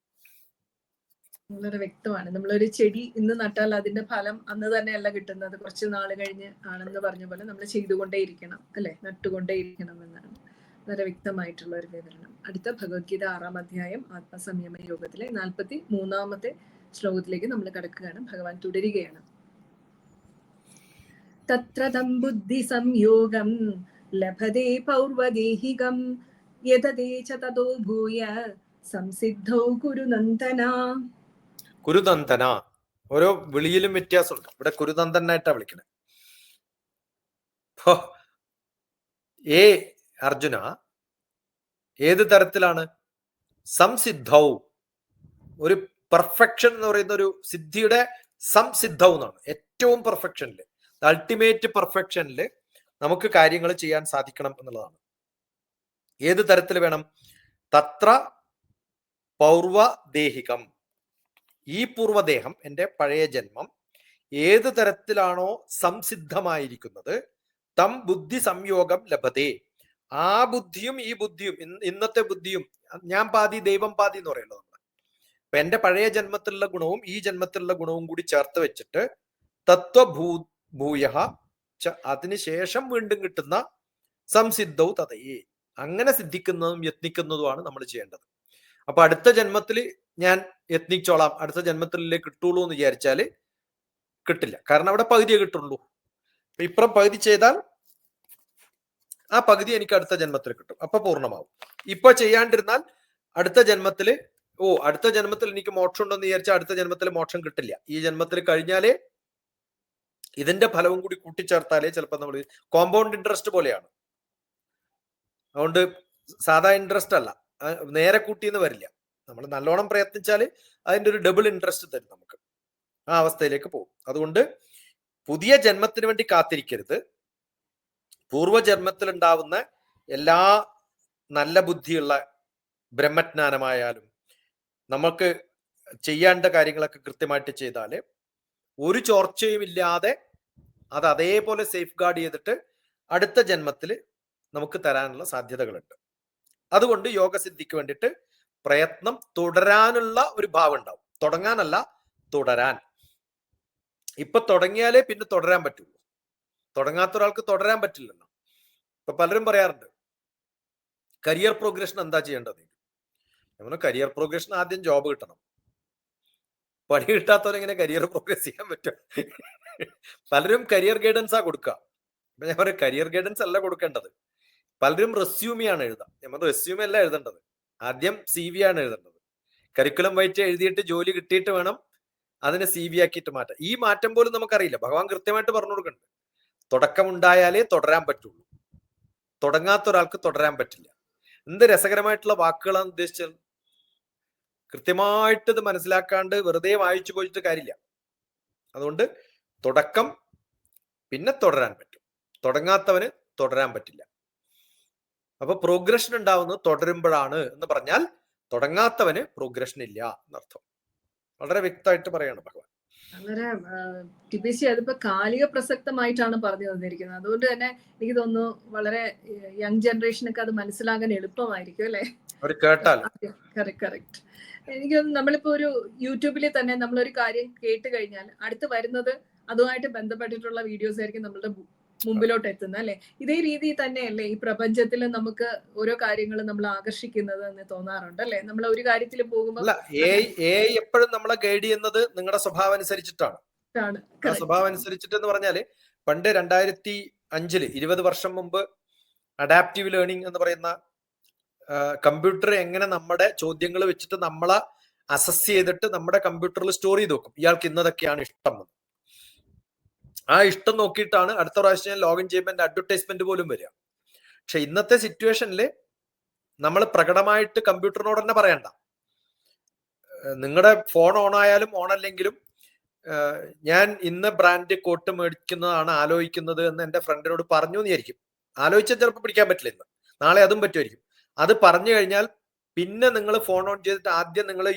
വളരെ വ്യക്തമാണ്. നമ്മളൊരു ചെടി ഇന്ന് നട്ടാൽ അതിന്റെ ഫലം അന്ന് തന്നെയല്ല കിട്ടുന്നത്, കുറച്ച് നാൾ കഴിഞ്ഞ് ആണെന്ന് പറഞ്ഞ പോലെ നമ്മൾ ചെയ്തുകൊണ്ടേയിരിക്കണം, അല്ലെ? നട്ടുകൊണ്ടേയിരിക്കണം എന്നാണ് വളരെ വ്യക്തമായിട്ടുള്ള ഒരു വിവരണം. അടുത്ത ഭഗവത്ഗീത 6-ാം അധ്യായം ആത്മസംയമ യോഗത്തിലെ 43-ാമത്തെ ശ്ലോകത്തിലേക്ക് നമ്മൾ കടക്കുകയാണ്. ഭഗവാൻ തുടരുകയാണ്. തത്രതം ബുദ്ധി സംയോഗം ലഭതേ പൗർവദേഹികം യതതേ ച തതോ ഭൂയ സംസിദ്ധൗ കുരുനന്ദന. കുരുനന്ദന, ഓരോ വിളിയിലും വ്യത്യാസമുണ്ട്. ഇവിടെ കുരുനന്ദനായിട്ടാ വിളിക്കണേ. ഏ അർജുന, ഏത് തരത്തിലാണ്? സംസിദ്ധൗ, ഒരു പെർഫെക്ഷൻ എന്ന് പറയുന്ന ഒരു സിദ്ധിയുടെ സംസിദ്ധൗ എന്നാണ്. ഏറ്റവും പെർഫെക്ഷനില്, അൾട്ടിമേറ്റ് പെർഫെക്ഷനില് നമുക്ക് കാര്യങ്ങൾ ചെയ്യാൻ സാധിക്കണം എന്നുള്ളതാണ്. ഏത് തരത്തിൽ വേണം? തത്ര പൗർവദേഹികം, ഈ പൂർവദേഹം, എൻ്റെ പഴയ ജന്മം ഏത് തരത്തിലാണോ സംസിദ്ധമായിരിക്കുന്നത്, തം ബുദ്ധി സംയോഗം ലഭതേ, ആ ബുദ്ധിയും ഈ ബുദ്ധിയും, ഇന്നത്തെ ബുദ്ധിയും, ഞാൻ പാതി ദൈവം പാതി എന്ന് പറയുന്നത് നമ്മൾ. അപ്പൊ എൻ്റെ പഴയ ജന്മത്തിലുള്ള ഗുണവും ഈ ജന്മത്തിലുള്ള ഗുണവും കൂടി ചേർത്ത് വെച്ചിട്ട് തത്വഭൂയ അതിനുശേഷം വീണ്ടും കിട്ടുന്ന സംസിദ്ധൗ തതയേ, അങ്ങനെ സിദ്ധിക്കുന്നതും യത്നിക്കുന്നതുമാണ് നമ്മൾ ചെയ്യേണ്ടത്. അപ്പൊ അടുത്ത ജന്മത്തിൽ ഞാൻ യത്നിച്ചോളാം, അടുത്ത ജന്മത്തിലേ കിട്ടുള്ളൂ എന്ന് വിചാരിച്ചാല് കിട്ടില്ല. കാരണം അവിടെ പകുതിയെ കിട്ടുള്ളൂ. ഇപ്പുറം പകുതി ചെയ്താൽ ആ പകുതി എനിക്ക് അടുത്ത ജന്മത്തിൽ കിട്ടും, അപ്പൊ പൂർണ്ണമാവും. ഇപ്പൊ ചെയ്യാണ്ടിരുന്നാൽ അടുത്ത ജന്മത്തില് അടുത്ത ജന്മത്തിൽ എനിക്ക് മോക്ഷം ഉണ്ടെന്ന് വിചാരിച്ചാൽ അടുത്ത ജന്മത്തിൽ മോക്ഷം കിട്ടില്ല. ഈ ജന്മത്തിൽ കഴിഞ്ഞാലേ ഇതിന്റെ ഫലവും കൂടി കൂട്ടിച്ചേർത്താലേ ചിലപ്പോൾ നമ്മൾ കോമ്പൗണ്ട് ഇൻട്രസ്റ്റ് പോലെയാണ്. അതുകൊണ്ട് സാധാ ഇൻട്രസ്റ്റ് അല്ല, നേരെ കൂട്ടിന്ന് വരില്ല. നമ്മൾ നല്ലോണം പ്രയത്നിച്ചാൽ അതിന്റെ ഒരു ഡബിൾ ഇൻട്രസ്റ്റ് തരും നമുക്ക്. ആ അവസ്ഥയിലേക്ക് പോകും. അതുകൊണ്ട് പുതിയ ജന്മത്തിന് വേണ്ടി കാത്തിരിക്കരുത്. പൂർവ്വജന്മത്തിൽ ഉണ്ടാവുന്ന എല്ലാ നല്ല ബുദ്ധിയുള്ള ബ്രഹ്മജ്ഞാനമായാലും നമുക്ക് ചെയ്യേണ്ട കാര്യങ്ങളൊക്കെ കൃത്യമായിട്ട് ചെയ്താൽ ഒരു ചോർച്ചയും ഇല്ലാതെ അത് അതേപോലെ സേഫ് ഗാർഡ് ചെയ്തിട്ട് അടുത്ത ജന്മത്തിൽ നമുക്ക് തരാനുള്ള സാധ്യതകളുണ്ട്. അതുകൊണ്ട് യോഗസിദ്ധിക്ക് വേണ്ടിയിട്ട് പ്രയത്നം തുടരാനുള്ള ഒരു ഭാവം ഉണ്ടാവും. തുടങ്ങാനല്ല, തുടരാൻ. ഇപ്പൊ തുടങ്ങിയാലേ പിന്നെ തുടരാൻ പറ്റുള്ളൂ. തുടങ്ങാത്ത ഒരാൾക്ക് തുടരാൻ പറ്റില്ലല്ലോ. ഇപ്പൊ പലരും പറയാറുണ്ട് കരിയർ പ്രോഗ്രഷൻ എന്താ ചെയ്യേണ്ടത്? നമ്മൾ കരിയർ പ്രോഗ്രഷൻ ആദ്യം ജോബ് കിട്ടണം. പണി കിട്ടാത്തവരെങ്ങനെ കരിയർ പ്രോഗ്രസ് ചെയ്യാൻ പറ്റും? പലരും കരിയർ ഗൈഡൻസാ കൊടുക്കുക. അപ്പൊ ഞാൻ പറയും കരിയർ ഗൈഡൻസ് അല്ല കൊടുക്കേണ്ടത്. പലരും റെസ്യൂമിയാണ് എഴുതാം. നമ്മൾ റെസ്യൂമി അല്ല എഴുതേണ്ടത്, ആദ്യം CV ആണ് എഴുതേണ്ടത്. കരിക്കുലം വൈറ്റ് എഴുതിയിട്ട് ജോലി കിട്ടിയിട്ട് വേണം അതിനെ CV ആക്കിയിട്ട് മാറ്റാം. ഈ മാറ്റം പോലും നമുക്കറിയില്ല. ഭഗവാൻ കൃത്യമായിട്ട് പറഞ്ഞു കൊടുക്കുന്നുണ്ട്, തുടക്കം ഉണ്ടായാലേ തുടരാൻ പറ്റുള്ളൂ. തുടങ്ങാത്ത ഒരാൾക്ക് തുടരാൻ പറ്റില്ല. എന്ത് രസകരമായിട്ടുള്ള വാക്കുകളാണ് ഉദ്ദേശിച്ചത്. കൃത്യമായിട്ട് ഇത് മനസ്സിലാക്കാണ്ട് വെറുതെ വായിച്ചു പോയിട്ട് കാര്യമില്ല. അതുകൊണ്ട് തുടക്കം, പിന്നെ തുടരാൻ പറ്റും. തുടങ്ങാത്തവന് തുടരാൻ പറ്റില്ല. അപ്പൊ പ്രോഗ്രഷൻ ഉണ്ടാവുന്നത് തുടരുമ്പോഴാണ് എന്ന് പറഞ്ഞാൽ തുടങ്ങാത്തവന് പ്രോഗ്രഷൻ ഇല്ല എന്നർത്ഥം. വളരെ വ്യക്തമായിട്ട് പറയാണ് ഭഗവാൻ. വളരെ ടിബിസി അതിപ്പോ കാലിക പ്രസക്തമായിട്ടാണ് പറഞ്ഞു തന്നിരിക്കുന്നത്. അതുകൊണ്ട് തന്നെ എനിക്ക് തോന്നുന്നു വളരെ യങ് ജനറേഷനൊക്കെ അത് മനസ്സിലാകാൻ എളുപ്പമായിരിക്കും അല്ലെ? കറക്റ്റ്. എനിക്ക് തോന്നുന്നു നമ്മളിപ്പോ ഒരു യൂട്യൂബിൽ തന്നെ നമ്മളൊരു കാര്യം കേട്ട് കഴിഞ്ഞാൽ അടുത്ത് വരുന്നത് അതുമായിട്ട് ബന്ധപ്പെട്ടിട്ടുള്ള വീഡിയോസ് ആയിരിക്കും നമ്മളുടെ മുമ്പിലോട്ട് എത്തുന്നത് അല്ലെ? ഇതേ രീതിയിൽ തന്നെയല്ലേ ഈ പ്രപഞ്ചത്തിൽ നമുക്ക് ഓരോ കാര്യങ്ങളും നമ്മൾ ആകർഷിക്കുന്നത് എന്ന് തോന്നാറുണ്ട് അല്ലെ? നമ്മൾ ഒരു കാര്യത്തിൽ പോകുമ്പോൾ എപ്പോഴും നമ്മളെ ഗൈഡ് ചെയ്യുന്നത് നിങ്ങളുടെ സ്വഭാവം അനുസരിച്ചിട്ടാണ്. സ്വഭാവം അനുസരിച്ചിട്ട് എന്ന് പറഞ്ഞാല് പണ്ട് 2005 20 വർഷം മുമ്പ് അഡാപ്റ്റീവ് ലേണിംഗ് എന്ന് പറയുന്ന കമ്പ്യൂട്ടർ എങ്ങനെ നമ്മുടെ ചോദ്യങ്ങൾ വെച്ചിട്ട് നമ്മളെ അസസ് ചെയ്തിട്ട് നമ്മുടെ കമ്പ്യൂട്ടറിൽ സ്റ്റോർ ചെയ്ത് വെക്കും. ഇയാൾക്ക് ഇന്നതൊക്കെയാണ് ഇഷ്ടം. ആ ഇഷ്ടം നോക്കിയിട്ടാണ് അടുത്ത പ്രാവശ്യം ലോഗിൻ ചെയ്യുമ്പോൾ അഡ്വർടൈസ്മെന്റ് പോലും വരിക. പക്ഷെ ഇന്നത്തെ സിറ്റുവേഷനിൽ നമ്മൾ പ്രകടമായിട്ട് കമ്പ്യൂട്ടറിനോട് തന്നെ പറയണ്ട. നിങ്ങളുടെ ഫോൺ ഓൺ ആയാലും ഓൺ അല്ലെങ്കിലും ഞാൻ ഇന്ന് ബ്രാൻഡ് കോട്ട് മേടിക്കുന്നതാണ് ആലോചിക്കുന്നത് എന്ന് എന്റെ ഫ്രണ്ടിനോട് പറഞ്ഞു എന്നായിരിക്കും. ആലോചിച്ചാൽ ചിലപ്പോൾ പിടിക്കാൻ പറ്റില്ല, ഇന്ന് നാളെ അതും പറ്റുമായിരിക്കും. അത് പറഞ്ഞു കഴിഞ്ഞാൽ പിന്നെ നിങ്ങൾ ഫോൺ ഓൺ ചെയ്തിട്ട് ആദ്യം നിങ്ങൾ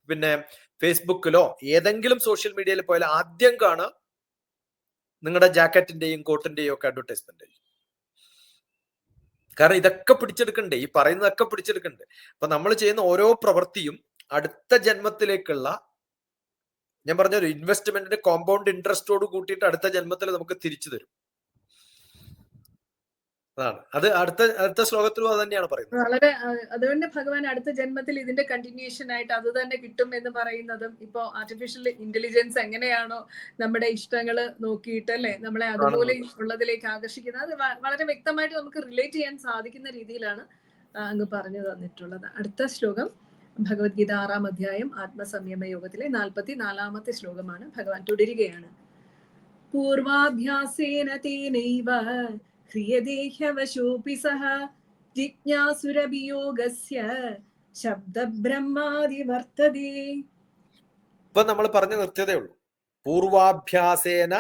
പിന്നെ ഫേസ്ബുക്കിലോ ഏതെങ്കിലും സോഷ്യൽ മീഡിയയിൽ പോയാൽ ആദ്യം കാണുക നിങ്ങളുടെ ജാക്കറ്റിന്റെയും കോട്ടിന്റെയും ഒക്കെ അഡ്വർടൈസ്മെന്റ്. കാരണം ഇതൊക്കെ പിടിച്ചെടുക്കണ്ടേ, ഈ പറയുന്നതൊക്കെ പിടിച്ചെടുക്കണ്ടേ. അപ്പൊ നമ്മൾ ചെയ്യുന്ന ഓരോ പ്രവൃത്തിയും അടുത്ത ജന്മത്തിലേക്കുള്ള, ഞാൻ പറഞ്ഞ ഒരു ഇൻവെസ്റ്റ്മെന്റിന്റെ കോമ്പൗണ്ട് ഇൻട്രസ്റ്റോട് കൂട്ടിയിട്ട് അടുത്ത ജന്മത്തിൽ നമുക്ക് തിരിച്ചു തരും. അതാണ് അത്. അടുത്ത ശ്ലോകത്തിലും അത് തന്നെയാണ് പറയുന്നത്. വളരെ അതുകൊണ്ട് ഭഗവാൻ അടുത്ത ജന്മത്തിൽ ഇതിന്റെ കണ്ടിന്യൂഷൻ ആയിട്ട് അത് തന്നെ കിട്ടും എന്ന് പറയുന്നതും ഇപ്പൊ ആർട്ടിഫിഷ്യൽ ഇന്റലിജൻസ് എങ്ങനെയാണോ നമ്മുടെ ഇഷ്ടങ്ങള് നോക്കിയിട്ട് അല്ലെ നമ്മളെ അതുപോലെ ഉള്ളതിലേക്ക് ആകർഷിക്കുന്നത്, അത് വളരെ വ്യക്തമായിട്ട് നമുക്ക് റിലേറ്റ് ചെയ്യാൻ സാധിക്കുന്ന രീതിയിലാണ് അങ്ങ് പറഞ്ഞു തന്നിട്ടുള്ളത്. അടുത്ത ശ്ലോകം ഭഗവത്ഗീത 6-ാം അധ്യായം ആത്മസംയമ യോഗത്തിലെ 44-ാമത്തെ ശ്ലോകമാണ്. ഭഗവാൻ തുടരുകയാണ്. പൂർവാഭ്യാസേന തേനൈവ ഹ്രിയദേഹവശോപി സഹ ജിജ്ഞാസുരഭിയോഗസ്യ ശബ്ദബ്രഹ്മാദി വർത്തതേ. ഇപ്പൊ നമ്മൾ പറഞ്ഞു നിർത്തിയതേ ഉള്ളൂ. പൂർവാഭ്യാസേന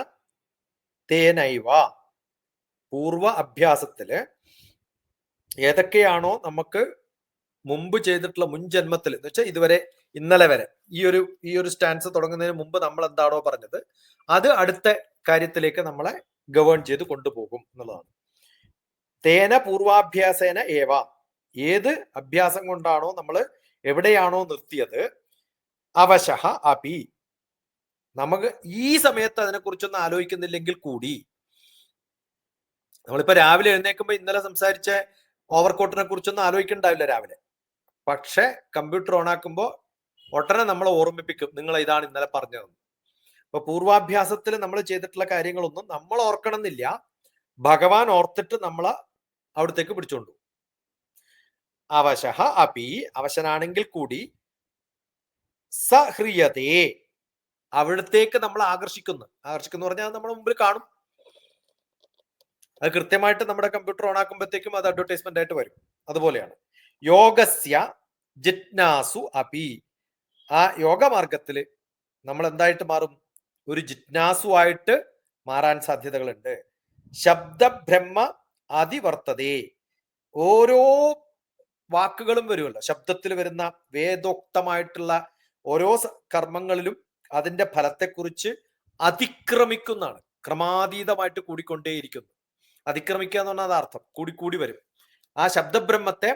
തേനൈവ. പൂർവ അഭ്യാസത്തില് ഏതൊക്കെയാണോ നമുക്ക് മുമ്പ് ചെയ്തിട്ടുള്ള മുൻ ജന്മത്തിൽ എന്ന് വെച്ചാൽ ഇതുവരെ ഇന്നലെ വരെ ഈ ഒരു സ്റ്റാൻസ് തുടങ്ങുന്നതിന് മുമ്പ് നമ്മൾ എന്താണോ പറഞ്ഞത് അത് അടുത്ത കാര്യത്തിലേക്ക് നമ്മളെ ഗവേൺ ചെയ്ത് കൊണ്ടുപോകും എന്നുള്ളതാണ്. തേന പൂർവാഭ്യാസേന ഏവ. ഏത് അഭ്യാസം കൊണ്ടാണോ നമ്മൾ എവിടെയാണോ നിർത്തിയത്, അവശഃ അപി. നമുക്ക് ഈ സമയത്ത് അതിനെക്കുറിച്ചൊന്നും ആലോചിക്കുന്നില്ലെങ്കിൽ കൂടി, നമ്മളിപ്പോ രാവിലെ എഴുന്നേൽക്കുമ്പോ ഇന്നലെ സംസാരിച്ച ഓവർകോട്ടിനെ കുറിച്ചൊന്നും ആലോചിക്കണ്ടാവില്ല രാവിലെ. പക്ഷെ കമ്പ്യൂട്ടർ ഓൺ ആക്കുമ്പോൾ ഉടനെ നമ്മളെ ഓർമ്മിപ്പിക്കും, നിങ്ങൾ ഇതാണ് ഇന്നലെ പറഞ്ഞതെന്ന്. അപ്പൊ പൂർവാഭ്യാസത്തിൽ നമ്മൾ ചെയ്തിട്ടുള്ള കാര്യങ്ങളൊന്നും നമ്മൾ ഓർക്കണമെന്നില്ല, ഭഗവാൻ ഓർത്തിട്ട് നമ്മളെ അവിടത്തേക്ക് പിടിച്ചോണ്ടു. അവശഃ അപി. അവശനാണെങ്കിൽ കൂടി സഹ്രിയതേ. അവിടത്തേക്ക് നമ്മൾ ആകർഷിക്കുന്നു പറഞ്ഞാൽ നമ്മുടെ മുമ്പിൽ കാണും. അത് കൃത്യമായിട്ട് നമ്മുടെ കമ്പ്യൂട്ടർ ഓൺ ആക്കുമ്പോഴത്തേക്കും അത് അഡ്വർടൈസ്മെന്റ് ആയിട്ട് വരും. അതുപോലെയാണ് യോഗസ്യ ജിജ്ഞാസു അപി. ആ യോഗമാർഗത്തിൽ നമ്മൾ എന്തായിട്ട് മാറും? ഒരു ജിജ്ഞാസു ആയിട്ട് മാറാൻ സാധ്യതകളുണ്ട്. ശബ്ദബ്രഹ്മ അതിവർത്തതേ. ഓരോ വാക്കുകളും വരുമല്ലോ, ശബ്ദത്തിൽ വരുന്ന വേദോക്തമായിട്ടുള്ള ഓരോ കർമ്മങ്ങളിലും അതിന്റെ ഫലത്തെക്കുറിച്ച് അതിക്രമിക്കുന്നതാണ്. ക്രമാതീതമായിട്ട് കൂടിക്കൊണ്ടേയിരിക്കുന്നു. അതിക്രമിക്കുക എന്ന് പറഞ്ഞാൽ അർത്ഥം കൂടി വരും. ആ ശബ്ദബ്രഹ്മത്തെ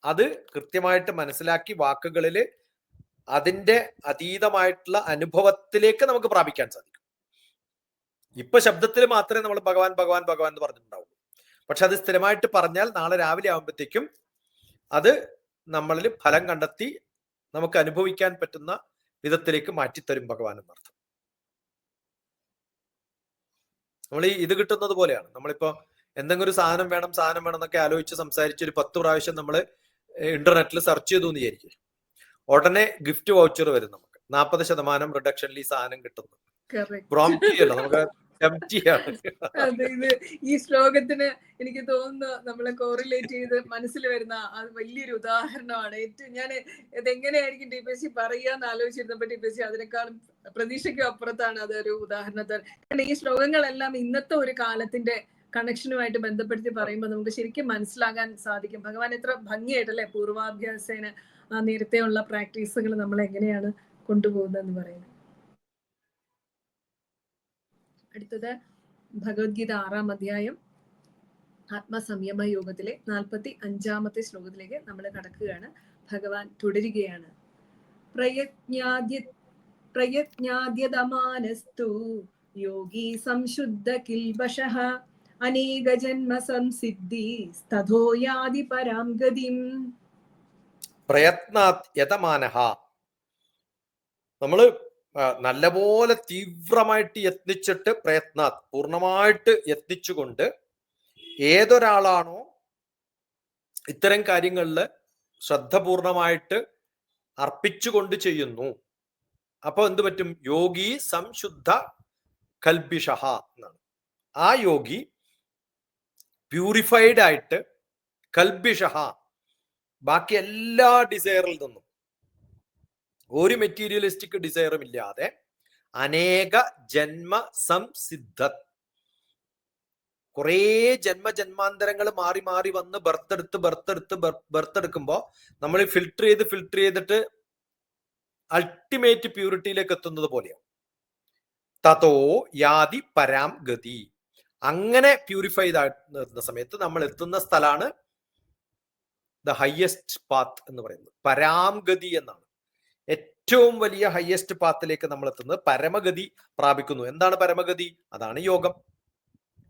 അത് കൃത്യമായിട്ട് മനസ്സിലാക്കി വാക്കുകളിൽ അതിന്റെ അതീതമായിട്ടുള്ള അനുഭവത്തിലേക്ക് നമുക്ക് പ്രാപിക്കാൻ സാധിക്കും. ഇപ്പൊ ശബ്ദത്തിൽ മാത്രമേ നമ്മൾ ഭഗവാൻ ഭഗവാൻ ഭഗവാൻ എന്ന് പറഞ്ഞിട്ടുണ്ടാവുള്ളൂ. പക്ഷെ അത് സ്ഥിരമായിട്ട് പറഞ്ഞാൽ നാളെ രാവിലെ ആകുമ്പോഴത്തേക്കും അത് നമ്മളിൽ ഫലം കണ്ടെത്തി നമുക്ക് അനുഭവിക്കാൻ പറ്റുന്ന വിധത്തിലേക്ക് മാറ്റിത്തരും ഭഗവാൻ എന്നർത്ഥം. നമ്മൾ ഇത് കിട്ടുന്നത് പോലെയാണ്. നമ്മളിപ്പോ എന്തെങ്കിലും ഒരു സാധനം വേണം എന്നൊക്കെ ആലോചിച്ച് സംസാരിച്ച് ഒരു 10 പ്രാവശ്യം നമ്മൾ ഇന്റർനെറ്റിൽ സെർച്ച് ചെയ്തു എന്ന് വിചാരിക്കും. ഉടനെ ഗിഫ്റ്റ് വൗച്ചർ വരും. നമുക്ക് 40% റിഡക്ഷനിൽ ഈ സാധനം കിട്ടുന്നു. പ്രോംപ്റ്റ് ചെയ്യല്ലോ, നമുക്ക് എംറ്റിയാണ്. അതെ, ഇത് ഈ ശ്ലോകത്തിന് എനിക്ക് തോന്നുന്നു നമ്മളെ കോറിലേറ്റ് ചെയ്ത് മനസ്സിൽ വരുന്ന അത് വലിയൊരു ഉദാഹരണമാണ്. ഏറ്റവും ഞാൻ ഇതെങ്ങനെയായിരിക്കും ടി.പി.എസ്.സി പറയാന്ന് ആലോചിച്ചിരുന്നപ്പോൾ ടി.പി.എസ്.സി അതിനേക്കാളും പ്രതീക്ഷയ്ക്കും അപ്പുറത്താണ് അതൊരു ഉദാഹരണത്തിൽ. കാരണം ഈ ശ്ലോകങ്ങളെല്ലാം ഇന്നത്തെ ഒരു കാലത്തിന്റെ കണക്ഷനുമായിട്ട് ബന്ധപ്പെടുത്തി പറയുമ്പോൾ നമുക്ക് ശരിക്കും മനസ്സിലാകാൻ സാധിക്കും. ഭഗവാൻ എത്ര ഭംഗിയായിട്ടല്ലേ പൂർവാഭ്യാസേന നേരത്തെയുള്ള പ്രാക്ടീസുകൾ നമ്മൾ എങ്ങനെയാണ് കൊണ്ടുപോകുന്നതെന്ന് പറയുന്നത്. അടുത്തത് ഭഗവത്ഗീത 6-ാം അധ്യായം ആത്മസംയമ യോഗത്തിലെ 45-ാമത്തെ ശ്ലോകത്തിലേക്ക് നമ്മൾ കടക്കുകയാണ്. ഭഗവാൻ തുടരുകയാണ്. പ്രയജ്ഞാദ്യതമാനസ്തു യോഗി സംശുദ്ധ കിൽബഷഃ അനേക ജന്മ സംസിദ്ധി തഥോ യാതി പരാം ഗതിം. പ്രയത്നാത് യതമാനഃ, നമ്മള് നല്ലപോലെ തീവ്രമായിട്ട് യത്നിച്ചിട്ട്, പ്രയത്നാത് പൂർണ്ണമായിട്ട് യത്നിച്ചുകൊണ്ട് ഏതൊരാളാണോ ഇത്തരം കാര്യങ്ങളിൽ ശ്രദ്ധപൂർണമായിട്ട് അർപ്പിച്ചുകൊണ്ട് ചെയ്യുന്നു, അപ്പൊ എന്ത് പറ്റും? യോഗി സംശുദ്ധ കൽബിഷഃ എന്നാണ്. ആ യോഗി പ്യൂരിഫൈഡ് ആയിട്ട്, കൽബിഷഃ ബാക്കി എല്ലാ ഡിസയറിൽ നിന്നും, ഒരു മെറ്റീരിയലിസ്റ്റിക് ഡിസയറും ഇല്ലാതെ, അനേക ജന്മ സംസിദ്ധ, കുറേ ജന്മാന്തരങ്ങൾ മാറി മാറി വന്ന് ബർത്തെടുക്കുമ്പോ നമ്മൾ ഫിൽട്ടർ ചെയ്തിട്ട് അൾട്ടിമേറ്റ് പ്യൂരിറ്റിയിലേക്ക് എത്തുന്നത് പോലെയാണ്. തതോ യാതി പരാം ഗതി. അങ്ങനെ പ്യൂരിഫൈഡ് ആയിരുന്ന സമയത്ത് നമ്മൾ എത്തുന്ന സ്ഥലമാണ് ദ ഹയസ്റ്റ് പാത്ത് എന്ന് പറയുന്നത്. പരാംഗതി എന്നാണ്. ഏറ്റവും വലിയ ഹയസ്റ്റ് പാത്തിലേക്ക് നമ്മൾ എത്തുന്നത്, പരമഗതി പ്രാപിക്കുന്നു. എന്താണ് പരമഗതി? അതാണ് യോഗം.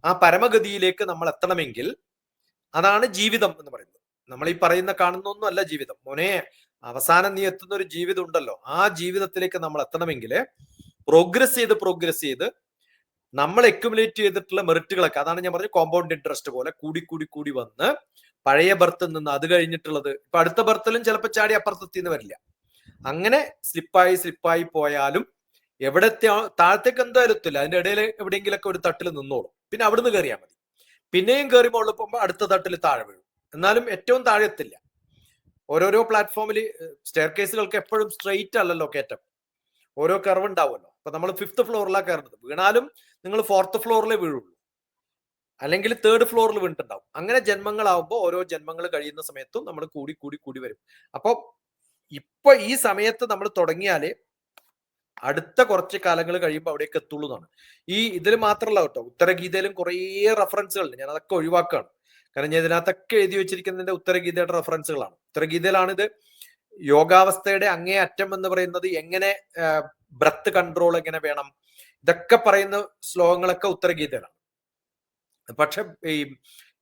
ആ പരമഗതിയിലേക്ക് നമ്മൾ എത്തണമെങ്കിൽ അതാണ് ജീവിതം എന്ന് പറയുന്നത്. നമ്മൾ ഈ പറയുന്ന കാണുന്നൊന്നും അല്ല ജീവിതം മോനെ. അവസാനം നീ എത്തുന്ന ഒരു ജീവിതം ഉണ്ടല്ലോ, ആ ജീവിതത്തിലേക്ക് നമ്മൾ എത്തണമെങ്കിൽ പ്രോഗ്രസ് ചെയ്ത് നമ്മൾ അക്യുമുലേറ്റ് ചെയ്തിട്ടുള്ള മെറിറ്റുകളൊക്കെ, അതാണ് ഞാൻ പറഞ്ഞത്, കോമ്പൗണ്ട് ഇൻട്രസ്റ്റ് പോലെ കൂടി വന്ന് പഴയ ബർത്തിൽ നിന്ന് അത് കഴിഞ്ഞിട്ടുള്ളത്, ഇപ്പൊ അടുത്ത ബർത്തിലും ചിലപ്പോൾ ചാടി അപ്പുറത്തെത്തിന്ന് വരില്ല. അങ്ങനെ സ്ലിപ്പായി പോയാലും എവിടെ താഴത്തേക്ക് എന്തായാലും എത്തില്ല. അതിന്റെ ഇടയിൽ എവിടെയെങ്കിലൊക്കെ ഒരു തട്ടിൽ നിന്നോളും. പിന്നെ അവിടുന്ന് കയറിയാൽ മതി. പിന്നെയും കയറി മുകളിൽ പോകുമ്പോൾ അടുത്ത തട്ടിൽ താഴെ വീഴും. എന്നാലും ഏറ്റവും താഴെ എത്തില്ല. ഓരോരോ പ്ലാറ്റ്ഫോമിൽ സ്റ്റെയർ കേസുകൾക്ക് എപ്പോഴും സ്ട്രെയിറ്റ് അല്ലല്ലോ കയറ്റം, ഓരോ കർവ് ഉണ്ടാവുമല്ലോ. അപ്പൊ നമ്മൾ 5th ഫ്ലോറിലാണ് കയറുന്നത്. വീണാലും നിങ്ങൾ 4th ഫ്ലോറിലേ വീഴുള്ളൂ, അല്ലെങ്കിൽ 3rd ഫ്ലോറിൽ വീണിട്ടുണ്ടാവും. അങ്ങനെ ജന്മങ്ങളാവുമ്പോൾ ഓരോ ജന്മങ്ങൾ കഴിയുന്ന സമയത്തും നമ്മൾ കൂടി വരും. അപ്പൊ ഇപ്പൊ ഈ സമയത്ത് നമ്മൾ തുടങ്ങിയാലേ അടുത്ത കുറച്ച് കാലങ്ങൾ കഴിയുമ്പോൾ അവിടേക്ക് എത്തുള്ളൂ എന്നാണ്. ഈ ഇതിൽ മാത്രമല്ല കേട്ടോ, ഉത്തരഗീതയിലും കുറേ റെഫറൻസുകളുണ്ട്. ഞാൻ അതൊക്കെ ഒഴിവാക്കുകയാണ്. കാരണം ഞാൻ ഇതിനകത്തൊക്കെ എഴുതി വെച്ചിരിക്കുന്നതിന്റെ ഉത്തരഗീതയുടെ റെഫറൻസുകളാണ്. ഉത്തരഗീതയിലാണിത്. യോഗാവസ്ഥയുടെ അങ്ങേ അറ്റം എന്ന് പറയുന്നത് എങ്ങനെ ബ്രത്ത് കൺട്രോൾ എങ്ങനെ വേണം, ഇതൊക്കെ പറയുന്ന ശ്ലോകങ്ങളൊക്കെ ഉത്തരഗീതയിലാണ്. പക്ഷെ ഈ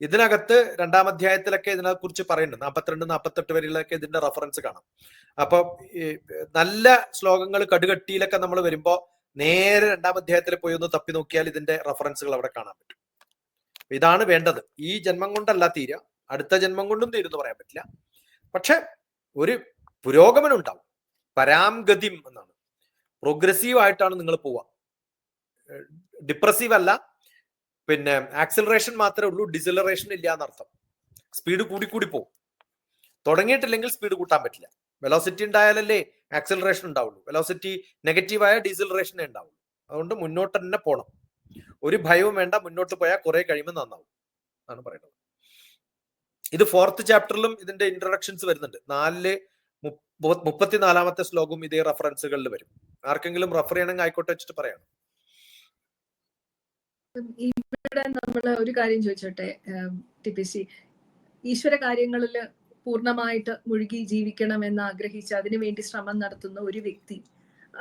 ഇതിനകത്ത് 2-ാം അധ്യായത്തിലൊക്കെ ഇതിനെ കുറിച്ച് പറയുന്നുണ്ട്. 42-48 വരെയൊക്കെ ഇതിന്റെ റെഫറൻസ് കാണാം. അപ്പൊ നല്ല ശ്ലോകങ്ങൾ കടുകട്ടിയിലൊക്കെ നമ്മൾ വരുമ്പോ നേരെ 2-ാം അധ്യായത്തിൽ പോയി ഒന്ന് തപ്പി നോക്കിയാൽ ഇതിന്റെ റെഫറൻസുകൾ അവിടെ കാണാൻ പറ്റും. ഇതാണ് വേണ്ടത്. ഈ ജന്മം കൊണ്ടല്ല തീരുക, അടുത്ത ജന്മം കൊണ്ടും തീരുന്ന് പറയാൻ പറ്റില്ല. പക്ഷെ ഒരു പുരോഗമനം ഉണ്ടാവും. പരാംഗതിം എന്നാണ്. പ്രോഗ്രസീവ് ആയിട്ടാണ് നിങ്ങൾ പോവുക, ഡിപ്രസീവ് അല്ല. പിന്നെ ആക്സിലറേഷൻ മാത്രമേ ഉള്ളൂ, ഡിസിലറേഷൻ ഇല്ല എന്നർത്ഥം. സ്പീഡ് കൂടി പോകും. തുടങ്ങിയിട്ടില്ലെങ്കിൽ സ്പീഡ് കൂട്ടാൻ പറ്റില്ല. വെലോസിറ്റി ഉണ്ടായാലല്ലേ ആക്സിലറേഷൻ ഉണ്ടാവുള്ളൂ. വെലോസിറ്റി നെഗറ്റീവായ ഡിസിലറേഷനേ ഉണ്ടാവുള്ളൂ. അതുകൊണ്ട് മുന്നോട്ട് തന്നെ പോകണം. ഒരു ഭയവും വേണ്ട. മുന്നോട്ട് പോയാൽ കുറെ കഴിയുമ്പോൾ നന്നാവും എന്നാണ് പറയുന്നത്. ഇത് 4th ചാപ്റ്ററിലും ഇതിന്റെ ഇൻട്രൊഡക്ഷൻസ് വരുന്നുണ്ട്. 34-ാമത്തെ ശ്ലോകവും ഇതേ റെഫറൻസുകളിൽ വരും. ആർക്കെങ്കിലും റെഫർ ചെയ്യണമെങ്കിൽ ആയിക്കോട്ടെ വെച്ചിട്ട് പറയാം. ഇവിടെ നമ്മൾ ഒരു കാര്യം ചോദിച്ചോട്ടെ ടി.പി.എസ്.സി, ഈശ്വര കാര്യങ്ങളിൽ പൂർണ്ണമായിട്ട് മുഴുകി ജീവിക്കണമെന്ന് ആഗ്രഹിച്ച് അതിനുവേണ്ടി ശ്രമം നടത്തുന്ന ഒരു വ്യക്തി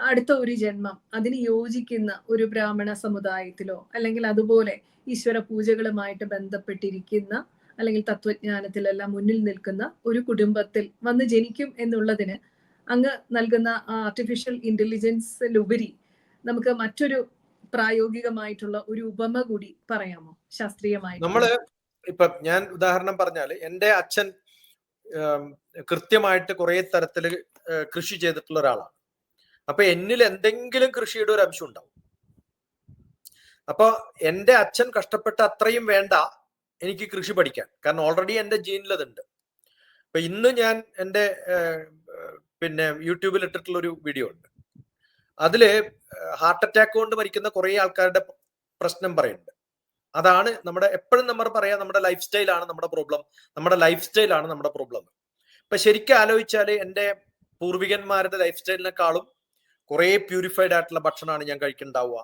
അടുത്ത ഒരു ജന്മം അതിന് യോജിക്കുന്ന ഒരു ബ്രാഹ്മണ സമുദായത്തിലോ അല്ലെങ്കിൽ അതുപോലെ ഈശ്വര പൂജകളുമായിട്ട് ബന്ധപ്പെട്ടിരിക്കുന്ന അല്ലെങ്കിൽ തത്വജ്ഞാനത്തിലെല്ലാം മുന്നിൽ നിൽക്കുന്ന ഒരു കുടുംബത്തിൽ വന്ന് ജനിക്കും എന്നുള്ളതിന് അങ്ങ് നൽകുന്ന ആർട്ടിഫിഷ്യൽ ഇന്റലിജൻസിലുപരി നമുക്ക് മറ്റൊരു പ്രായോഗികമായിട്ടുള്ള ഒരു ഉപമ കൂടി പറയാമോ ശാസ്ത്രീയമായി? നമ്മള് ഇപ്പൊ ഞാൻ ഉദാഹരണം പറഞ്ഞാല്, എന്റെ അച്ഛൻ കൃത്യമായിട്ട് കുറെ തരത്തില് കൃഷി ചെയ്തിട്ടുള്ള ഒരാളാണ്. അപ്പൊ എന്നിൽ എന്തെങ്കിലും കൃഷിയുടെ ഒരു അംശം ഉണ്ടാവും. അപ്പൊ എന്റെ അച്ഛൻ കഷ്ടപ്പെട്ട അത്രയും വേണ്ട എനിക്ക് കൃഷി പഠിക്കാൻ, കാരണം ഓൾറെഡി എന്റെ ജീനിലതുണ്ട്. അപ്പൊ ഇന്ന് ഞാൻ എന്റെ പിന്നെ യൂട്യൂബിൽ ഇട്ടിട്ടുള്ള ഒരു വീഡിയോ ഉണ്ട്. അതില് ഹാർട്ട് അറ്റാക്ക് കൊണ്ട് മരിക്കുന്ന കുറെ ആൾക്കാരുടെ പ്രശ്നം പറയുന്നുണ്ട്. അതാണ് നമ്മുടെ എപ്പോഴും നമ്മൾ പറയാ, നമ്മുടെ ലൈഫ് സ്റ്റൈലാണ് നമ്മുടെ പ്രോബ്ലം, നമ്മുടെ ലൈഫ് സ്റ്റൈലാണ് നമ്മുടെ പ്രോബ്ലം. ഇപ്പൊ ശരിക്കും ആലോചിച്ചാല് എന്റെ പൂർവികന്മാരുടെ ലൈഫ് സ്റ്റൈലിനെക്കാളും കുറെ പ്യൂരിഫൈഡ് ആയിട്ടുള്ള ഭക്ഷണമാണ് ഞാൻ കഴിക്കുന്നുണ്ടാവുക.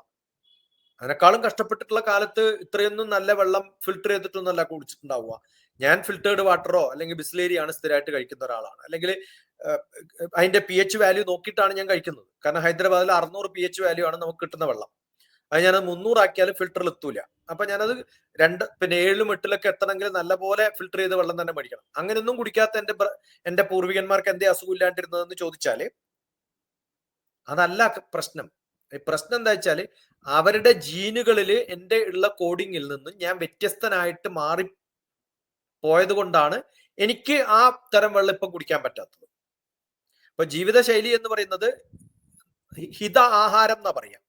അതിനേക്കാളും കഷ്ടപ്പെട്ടിട്ടുള്ള കാലത്ത് ഇത്രയൊന്നും നല്ല വെള്ളം ഫിൽട്ടർ ചെയ്തിട്ടൊന്നല്ല കുടിച്ചിട്ടുണ്ടാവുക. ഞാൻ ഫിൽറ്റേർഡ് വാട്ടറോ അല്ലെങ്കിൽ ബിസ്ലേരിയാണ് സ്ഥിരമായിട്ട് കഴിക്കുന്ന ഒരാളാണ്. അല്ലെങ്കിൽ അതിന്റെ pH വാല്യൂ നോക്കിയിട്ടാണ് ഞാൻ കഴിക്കുന്നത്. കാരണം ഹൈദരാബാദിൽ 600 pH വാല്യൂ ആണ് നമുക്ക് കിട്ടുന്ന വെള്ളം. അത് ഞാനത് 300 ആക്കിയാലും ഫിൽറ്ററിൽ എത്തൂല. അപ്പൊ ഞാനത് 7 8 എത്തണമെങ്കിൽ നല്ലപോലെ ഫിൽറ്റർ ചെയ്ത വെള്ളം തന്നെ മേടിക്കണം. അങ്ങനെയൊന്നും കുടിക്കാത്ത എന്റെ പൂർവികന്മാർക്ക് എന്തേ അസുഖം ഇല്ലാണ്ടിരുന്നതെന്ന് ചോദിച്ചാല് അതല്ല പ്രശ്നം. പ്രശ്നം എന്താ വെച്ചാല് അവരുടെ ജീനുകളിൽ എന്റെ ഉള്ള കോഡിങ്ങിൽ നിന്ന് ഞാൻ വ്യത്യസ്തനായിട്ട് മാറി പോയത് കൊണ്ടാണ് എനിക്ക് ആ തരം വെള്ളം ഇപ്പം കുടിക്കാൻ പറ്റാത്തത്. അപ്പൊ ജീവിതശൈലി എന്ന് പറയുന്നത് ഹിത ആഹാരം എന്നാ പറയാം.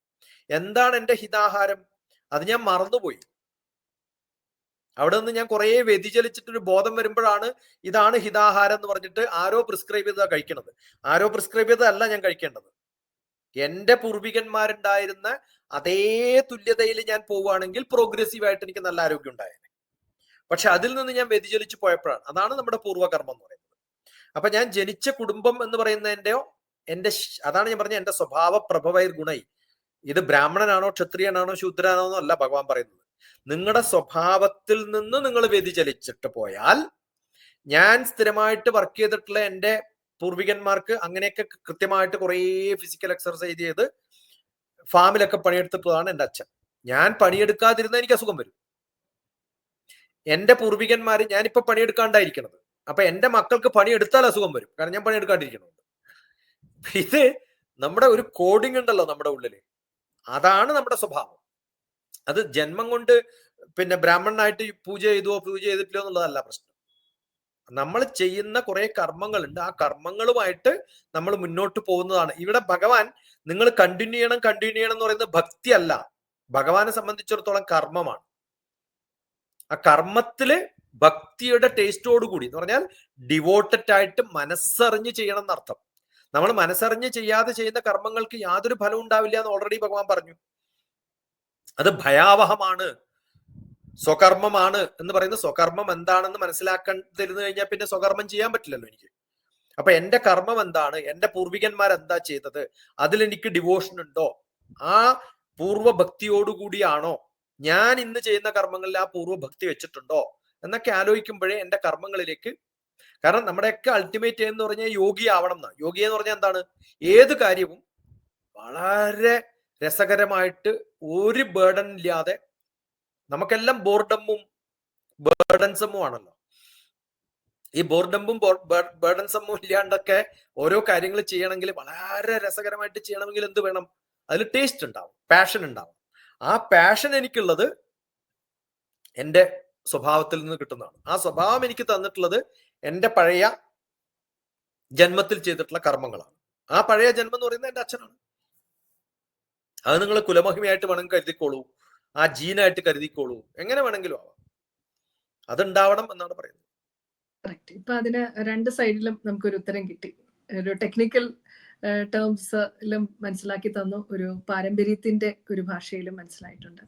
എന്താണ് എന്റെ ഹിതാഹാരം? അത് ഞാൻ മറന്നുപോയി. അവിടെ നിന്ന് ഞാൻ കുറെ വ്യതിചലിച്ചിട്ടൊരു ബോധം വരുമ്പോഴാണ് ഇതാണ് ഹിതാഹാരം എന്ന് പറഞ്ഞിട്ട് ആരോ പ്രിസ്ക്രൈബ് ചെയ്താ കഴിക്കണത്. ആരോ പ്രിസ്ക്രൈബ് ചെയ്തതല്ല ഞാൻ കഴിക്കേണ്ടത്. എന്റെ പൂർവികന്മാരുണ്ടായിരുന്ന അതേ തുല്യതയിൽ ഞാൻ പോവുകയാണെങ്കിൽ പ്രോഗ്രസീവ് ആയിട്ട് എനിക്ക് നല്ല ആരോഗ്യം ഉണ്ടായേനെ. പക്ഷെ അതിൽ നിന്ന് ഞാൻ വ്യതിചലിച്ചു പോയപ്പോഴാണ്. അതാണ് നമ്മുടെ പൂർവ്വകർമ്മം എന്ന് പറയുന്നത്. അപ്പൊ ഞാൻ ജനിച്ച കുടുംബം എന്ന് പറയുന്നതിന്റെയോ അതാണ് ഞാൻ പറഞ്ഞ എന്റെ സ്വഭാവ പ്രഭവൈർ ഗുണൈ. ഇത് ബ്രാഹ്മണനാണോ ക്ഷത്രിയനാണോ ശൂദ്രനാണോ അല്ല ഭഗവാൻ പറയുന്നത്. നിങ്ങളുടെ സ്വഭാവത്തിൽ നിന്ന് നിങ്ങൾ വ്യതിചലിച്ചിട്ട് പോയാൽ, ഞാൻ സ്ഥിരമായിട്ട് വർക്ക് ചെയ്തിട്ടുള്ള എന്റെ പൂർവികന്മാർക്ക് അങ്ങനെയൊക്കെ കൃത്യമായിട്ട് കുറേ ഫിസിക്കൽ എക്സർസൈസ് ചെയ്ത് ഫാമിലൊക്കെ പണിയെടുത്തിട്ടുള്ളതാണ് എന്റെ അച്ഛൻ. ഞാൻ പണിയെടുക്കാതിരുന്ന എനിക്ക് അസുഖം വരും. എന്റെ പൂർവികന്മാര് ഞാനിപ്പോ പണിയെടുക്കാണ്ടായിരിക്കണത്. അപ്പൊ എന്റെ മക്കൾക്ക് പണിയെടുത്താൽ അസുഖം വരും, കാരണം ഞാൻ പണിയെടുക്കാണ്ടിരിക്കണുണ്ട്. ഇത് നമ്മുടെ ഒരു കോഡിങ് ഉണ്ടല്ലോ നമ്മുടെ ഉള്ളില്, അതാണ് നമ്മുടെ സ്വഭാവം. അത് ജന്മം കൊണ്ട് പിന്നെ ബ്രാഹ്മണനായിട്ട് പൂജ ചെയ്തിട്ടില്ലോ എന്നുള്ളതല്ല പ്രശ്നം. നമ്മൾ ചെയ്യുന്ന കുറെ കർമ്മങ്ങളുണ്ട്. ആ കർമ്മങ്ങളുമായിട്ട് നമ്മൾ മുന്നോട്ട് പോകുന്നതാണ്. ഇവിടെ ഭഗവാൻ നിങ്ങൾ കണ്ടിന്യൂ ചെയ്യണം എന്ന് പറയുന്നത് ഭക്തിയല്ല. ഭഗവാനെ സംബന്ധിച്ചിടത്തോളം കർമ്മമാണ്. ആ കർമ്മത്തില് ഭക്തിയുടെ ടേസ്റ്റോടുകൂടി എന്ന് പറഞ്ഞാൽ ഡിവോട്ടഡ് ആയിട്ട് മനസ്സറിഞ്ഞ് ചെയ്യണം എന്നർത്ഥം. നമ്മൾ മനസ്സറിഞ്ഞ് ചെയ്യാതെ ചെയ്യുന്ന കർമ്മങ്ങൾക്ക് യാതൊരു ഫലവും ഉണ്ടാവില്ല എന്ന് ഓൾറെഡി ഭഗവാൻ പറഞ്ഞു. അത് ഭയാവഹമാണ്, സ്വകർമ്മമാണ് എന്ന് പറയുന്നത്. സ്വകർമ്മം എന്താണെന്ന് മനസ്സിലാക്കാതിരുന്നു കഴിഞ്ഞാൽ പിന്നെ സ്വകർമ്മം ചെയ്യാൻ പറ്റില്ലല്ലോ എനിക്ക്. അപ്പൊ എന്റെ കർമ്മം എന്താണ്, എന്റെ പൂർവികന്മാർ എന്താ ചെയ്തത്, അതിലെനിക്ക് ഡിവോഷൻ ഉണ്ടോ, ആ പൂർവ്വഭക്തിയോടുകൂടിയാണോ ഞാൻ ഇന്ന് ചെയ്യുന്ന കർമ്മങ്ങളിൽ ആ പൂർവ്വഭക്തി വെച്ചിട്ടുണ്ടോ എന്നൊക്കെ ആലോചിക്കുമ്പോഴേ എന്റെ കർമ്മങ്ങളിലേക്ക്. കാരണം നമ്മുടെയൊക്കെ അൾട്ടിമേറ്റ് എന്ന് പറഞ്ഞാൽ യോഗി ആവണം എന്നാണ്. യോഗി എന്ന് പറഞ്ഞാൽ എന്താണ്? ഏത് കാര്യവും വളരെ രസകരമായിട്ട് ഒരു ബേർഡൻ ഇല്ലാതെ, നമുക്കെല്ലാം ബോർഡമ്മും ബേർഡൻസമ്മും ആണല്ലോ. ഈ ബോർഡമ്മും ബേർഡൻസമ്മും ഇല്ലാണ്ടൊക്കെ ഓരോ കാര്യങ്ങൾ ചെയ്യണമെങ്കിൽ, വളരെ രസകരമായിട്ട് ചെയ്യണമെങ്കിൽ എന്ത് വേണം? അതിൽ ടേസ്റ്റ് ഉണ്ടാവും, പാഷൻ ഉണ്ടാവും. ആ പാഷൻ എനിക്കുള്ളത് എൻ്റെ സ്വഭാവത്തിൽ നിന്ന് കിട്ടുന്നതാണ്. ആ സ്വഭാവം എനിക്ക് തന്നിട്ടുള്ളത് എൻ്റെ പഴയ ജന്മത്തിൽ ചെയ്തിട്ടുള്ള കർമ്മങ്ങളാണ്. ആ പഴയ ജന്മം എന്ന് പറയുന്നത് എൻ്റെ അച്ഛനാണ്. അത് നിങ്ങൾ കുലമഹിമയായിട്ട് വേണമെങ്കിൽ കരുതിക്കോളൂ, ആ ജീനായിട്ട് കരുതിക്കോളൂ, എങ്ങനെ വേണമെങ്കിലും ആവാം. അതുണ്ടാവണം എന്നാണ് പറയുന്നത്. ഇപ്പൊ അതിന് രണ്ട് സൈഡിലും നമുക്കൊരു ഉത്തരം കിട്ടി. ഒരു ടെക്നിക്കൽ ടേംസിലും മനസ്സിലാക്കി തന്നു, ഒരു പാരമ്പര്യത്തിന്റെ ഒരു ഭാഷയിലും മനസ്സിലായിട്ടുണ്ട്.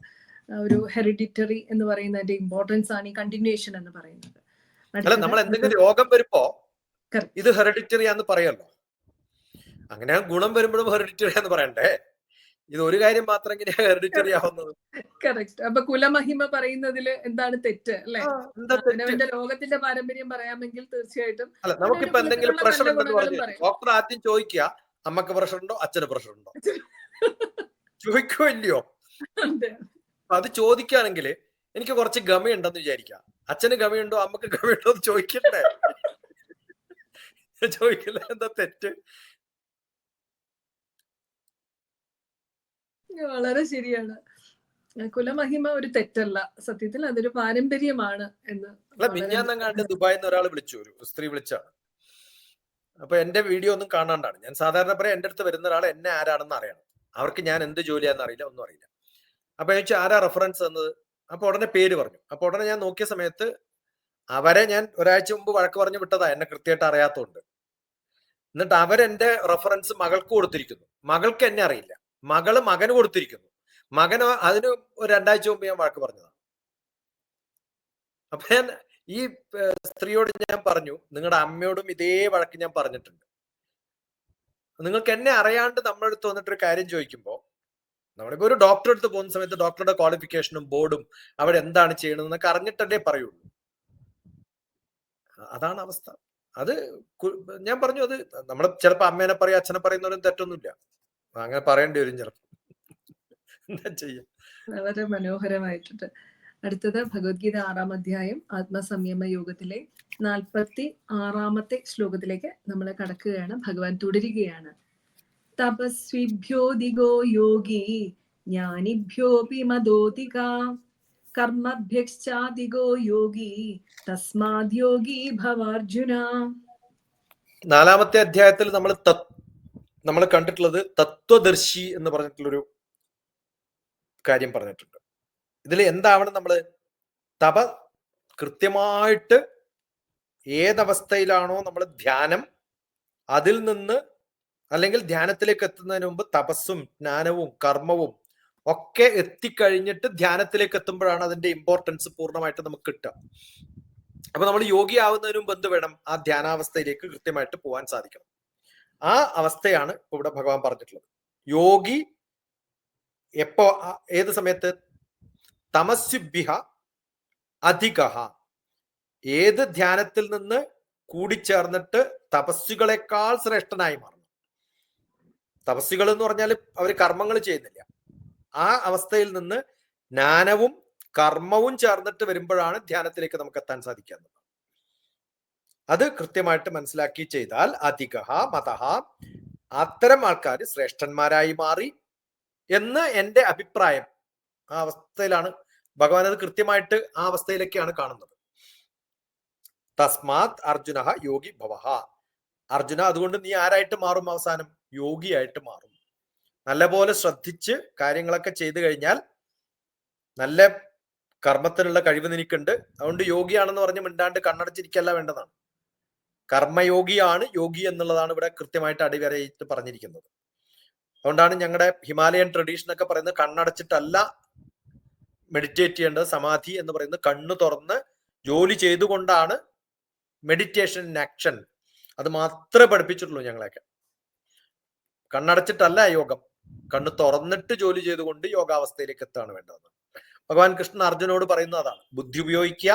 ഒരു ഹെറിഡിറ്ററി എന്ന് പറയുന്നതിന്റെ ഇമ്പോർട്ടൻസ് ആണ് ഈ കണ്ടിന്യൂഷൻ എന്ന് പറയുന്നത്. അല്ല, നമ്മൾ എന്തെങ്കിലും രോഗം വരുമ്പോ ഇത് ഹെറിഡിറ്ററി ആന്ന് പറയല്ലോ. അങ്ങനെ ഗുണം വരുമ്പോഴും ഹെറിഡിറ്ററി എന്ന് പറയണ്ടേ? ഇത് ഒരു കാര്യം മാത്രം ഇങ്ങനെ ഹെറിഡിറ്ററി ആവുന്നത്. കറക്റ്റ്. അപ്പൊ കുലമഹിമ പറയുന്നതിൽ എന്താണ് തെറ്റ് അല്ലെ? ലോകത്തിന്റെ പാരമ്പര്യം പറയാമെങ്കിൽ തീർച്ചയായിട്ടും. അല്ല, നമുക്കിപ്പോ എന്തെങ്കിലും പ്രഷർ ഉണ്ടെന്ന് പറഞ്ഞു ഡോക്ടർ ആദ്യം ചോദിക്കുക, അമ്മക്ക് പ്രഷർ ഉണ്ടോ, അച്ഛന് പ്രഷർ ഉണ്ടോ? ചോദിക്കോ ഇല്ലയോ? അത് ചോദിക്കുകയാണെങ്കിൽ എനിക്ക് കുറച്ച് ഗമയുണ്ടെന്ന് വിചാരിക്കാം. അച്ഛന് ഗമയുണ്ടോ അമ്മക്ക് ഗമയുണ്ടോ എന്ന് ചോദിക്കണ്ടേ? ചോദിക്കില്ല, എന്താ തെറ്റ്? വളരെ ശരിയാണ്. കുലമഹിമ ഒരു തെറ്റല്ല, സത്യത്തിൽ അതൊരു പാരമ്പര്യമാണ് എന്ന്. മിഞ്ഞാന്നങ്ങാണ്ട് ദുബായിൽ നിന്ന് ഒരാൾ വിളിച്ചു, ഒരു സ്ത്രീ വിളിച്ചാണ്. അപ്പൊ എന്റെ വീഡിയോ ഒന്നും കാണാണ്ടാണ്. ഞാൻ സാധാരണ പറയാം, എന്റെ അടുത്ത് വരുന്ന ഒരാൾ എന്നെ ആരാണെന്ന് അറിയണം. അവർക്ക് ഞാൻ എന്ത് ജോലിയാണെന്ന് അറിയില്ല, ഒന്നും അറിയില്ല. അപ്പൊ ഞാൻ ചോദിച്ചു ആരാ റെഫറൻസ് തന്നത്? അപ്പൊ ഉടനെ പേര് പറഞ്ഞു. അപ്പൊ ഉടനെ ഞാൻ നോക്കിയ സമയത്ത് അവരെ ഞാൻ ഒരാഴ്ച മുമ്പ് വഴക്ക് പറഞ്ഞു വിട്ടതാ, എന്നെ കൃത്യമായിട്ട് അറിയാത്തതുകൊണ്ട്. എന്നിട്ട് അവരെന്റെ റെഫറൻസ് മകൾക്ക് കൊടുത്തിരിക്കുന്നു. മകൾക്ക് എന്നെ അറിയില്ല. മകള് മകന് കൊടുത്തിരിക്കുന്നു. മകന് അതിന് ഒരു 2 ആഴ്ച മുമ്പ് ഞാൻ വഴക്ക് പറഞ്ഞതാണ്. അപ്പൊ ഞാൻ ഈ സ്ത്രീയോട് ഞാൻ പറഞ്ഞു, നിങ്ങളുടെ അമ്മയോടും ഇതേ വഴക്ക് ഞാൻ പറഞ്ഞിട്ടുണ്ട്. നിങ്ങൾക്ക് എന്നെ അറിയാണ്ട് നമ്മുടെ അടുത്ത് വന്നിട്ട് ഒരു കാര്യം ചോദിക്കുമ്പോൾ, നമ്മളിപ്പോ ഒരു ഡോക്ടറെ അടുത്ത് പോകുന്ന സമയത്ത് ഡോക്ടറുടെ ക്വാളിഫിക്കേഷനും ബോർഡും അവിടെ എന്താണ് ചെയ്യണമെന്നൊക്കെ അറിഞ്ഞിട്ടല്ലേ പറയുള്ളൂ. അതാണ് അവസ്ഥ. അത് ഞാൻ പറഞ്ഞു, അത് നമ്മൾ ചിലപ്പോ അമ്മേനെ പറയും അച്ഛനെ പറയുന്നവരും തെറ്റൊന്നുമില്ല, അങ്ങനെ പറയേണ്ടി വരും ചിലപ്പോ. എന്താ ചെയ്യാം. വളരെ മനോഹരമായിട്ടുണ്ട്. അടുത്തത് ഭഗവത്ഗീത 6-ാം അധ്യായം ആത്മസംയമ യോഗത്തിലെ 46-ാമത്തെ ശ്ലോകത്തിലേക്ക് നമ്മൾ കടക്കുകയാണ്. ഭഗവാൻ തുടരുകയാണ്. തപസ്വിഭ്യോധികോ യോഗി ജ്ഞാനിഭ്യോപി മദോധിക കർമ്മഭ്യശ്ചാധികോ യോഗി തസ്മാദ് യോഗി ഭവാർജുന. 4-ാമത്തെ അധ്യായത്തിൽ നമ്മൾ കണ്ടിട്ടുള്ളത് തത്വദർശി എന്ന് പറഞ്ഞിട്ടുള്ളൊരു കാര്യം പറഞ്ഞിട്ടുണ്ട്. ഇതിൽ എന്താവണം? നമ്മള് കൃത്യമായിട്ട് ഏതവസ്ഥയിലാണോ നമ്മൾ ധ്യാനം, അതിൽ നിന്ന് അല്ലെങ്കിൽ ധ്യാനത്തിലേക്ക് എത്തുന്നതിന് മുമ്പ് തപസ്സും ജ്ഞാനവും കർമ്മവും ഒക്കെ എത്തിക്കഴിഞ്ഞിട്ട് ധ്യാനത്തിലേക്ക് എത്തുമ്പോഴാണ് അതിന്റെ ഇമ്പോർട്ടൻസ് പൂർണ്ണമായിട്ട് നമുക്ക് കിട്ടുക. അപ്പൊ നമ്മൾ യോഗി ആവുന്നതിന് മുമ്പ് എന്ത് വേണം? ആ ധ്യാനാവസ്ഥയിലേക്ക് കൃത്യമായിട്ട് പോകാൻ സാധിക്കണം. ആ അവസ്ഥയാണ് ഇവിടെ ഭഗവാൻ പറഞ്ഞിട്ടുള്ളത്. യോഗി എപ്പോ, ഏത് സമയത്ത്? തമസ്യുഭ്യ അധികഃ, ഏത് ധ്യാനത്തിൽ നിന്ന് കൂടിച്ചേർന്നിട്ട് തപസ്സുകളെക്കാൾ ശ്രേഷ്ഠനായി മാറണം. തപസ്സുകൾ എന്ന് പറഞ്ഞാൽ അവർ കർമ്മങ്ങൾ ചെയ്യുന്നില്ല. ആ അവസ്ഥയിൽ നിന്ന് ജ്ഞാനവും കർമ്മവും ചേർന്നിട്ട് വരുമ്പോഴാണ് ധ്യാനത്തിലേക്ക് നമുക്ക് എത്താൻ സാധിക്കുന്നത്. അത് കൃത്യമായിട്ട് മനസ്സിലാക്കി ചെയ്താൽ അധികഃ മതഃ, അത്തരം ആൾക്കാർ ശ്രേഷ്ഠന്മാരായി മാറി എന്ന് എന്റെ അഭിപ്രായം. ആ അവസ്ഥയിലാണ് ഭഗവാൻ അത് കൃത്യമായിട്ട് ആ അവസ്ഥയിലേക്കാണ് കാണുന്നത്. തസ്മാത് അർജുന യോഗി ഭവഃ. അർജുന, അതുകൊണ്ട് നീ ആരായിട്ട് മാറും? അവസാനം യോഗിയായിട്ട് മാറും. നല്ലപോലെ ശ്രദ്ധിച്ച് കാര്യങ്ങളൊക്കെ ചെയ്തു കഴിഞ്ഞാൽ നല്ല കർമ്മത്തിനുള്ള കഴിവ് നിനക്കുണ്ട്. അതുകൊണ്ട് യോഗിയാണെന്ന് പറഞ്ഞ് മിണ്ടാണ്ട് കണ്ണടച്ചിരിക്കല്ല വേണ്ടതാണ്. കർമ്മയോഗിയാണ് യോഗി എന്നുള്ളതാണ് ഇവിടെ കൃത്യമായിട്ട് അടിവരയിട്ട് പറഞ്ഞിരിക്കുന്നത്. അതുകൊണ്ടാണ് ഞങ്ങളുടെ ഹിമാലയൻ ട്രഡീഷൻ ഒക്കെ പറയുന്നത് കണ്ണടച്ചിട്ടല്ല മെഡിറ്റേറ്റ് ചെയ്യേണ്ടത്. സമാധി എന്ന് പറയുന്നത് കണ്ണു തുറന്ന് ജോലി ചെയ്തുകൊണ്ടാണ് മെഡിറ്റേഷൻ ഇൻ ആക്ഷൻ. അത് മാത്രമേ പഠിപ്പിച്ചിട്ടുള്ളൂ ഞങ്ങളെയൊക്കെ. കണ്ണടച്ചിട്ടല്ല യോഗം, കണ്ണ് തുറന്നിട്ട് ജോലി ചെയ്തുകൊണ്ട് യോഗാവസ്ഥയിലേക്ക് എത്താണ് വേണ്ടത്. ഭഗവാൻ കൃഷ്ണൻ അർജുനോട് പറയുന്നത് അതാണ്. ബുദ്ധി ഉപയോഗിക്കുക,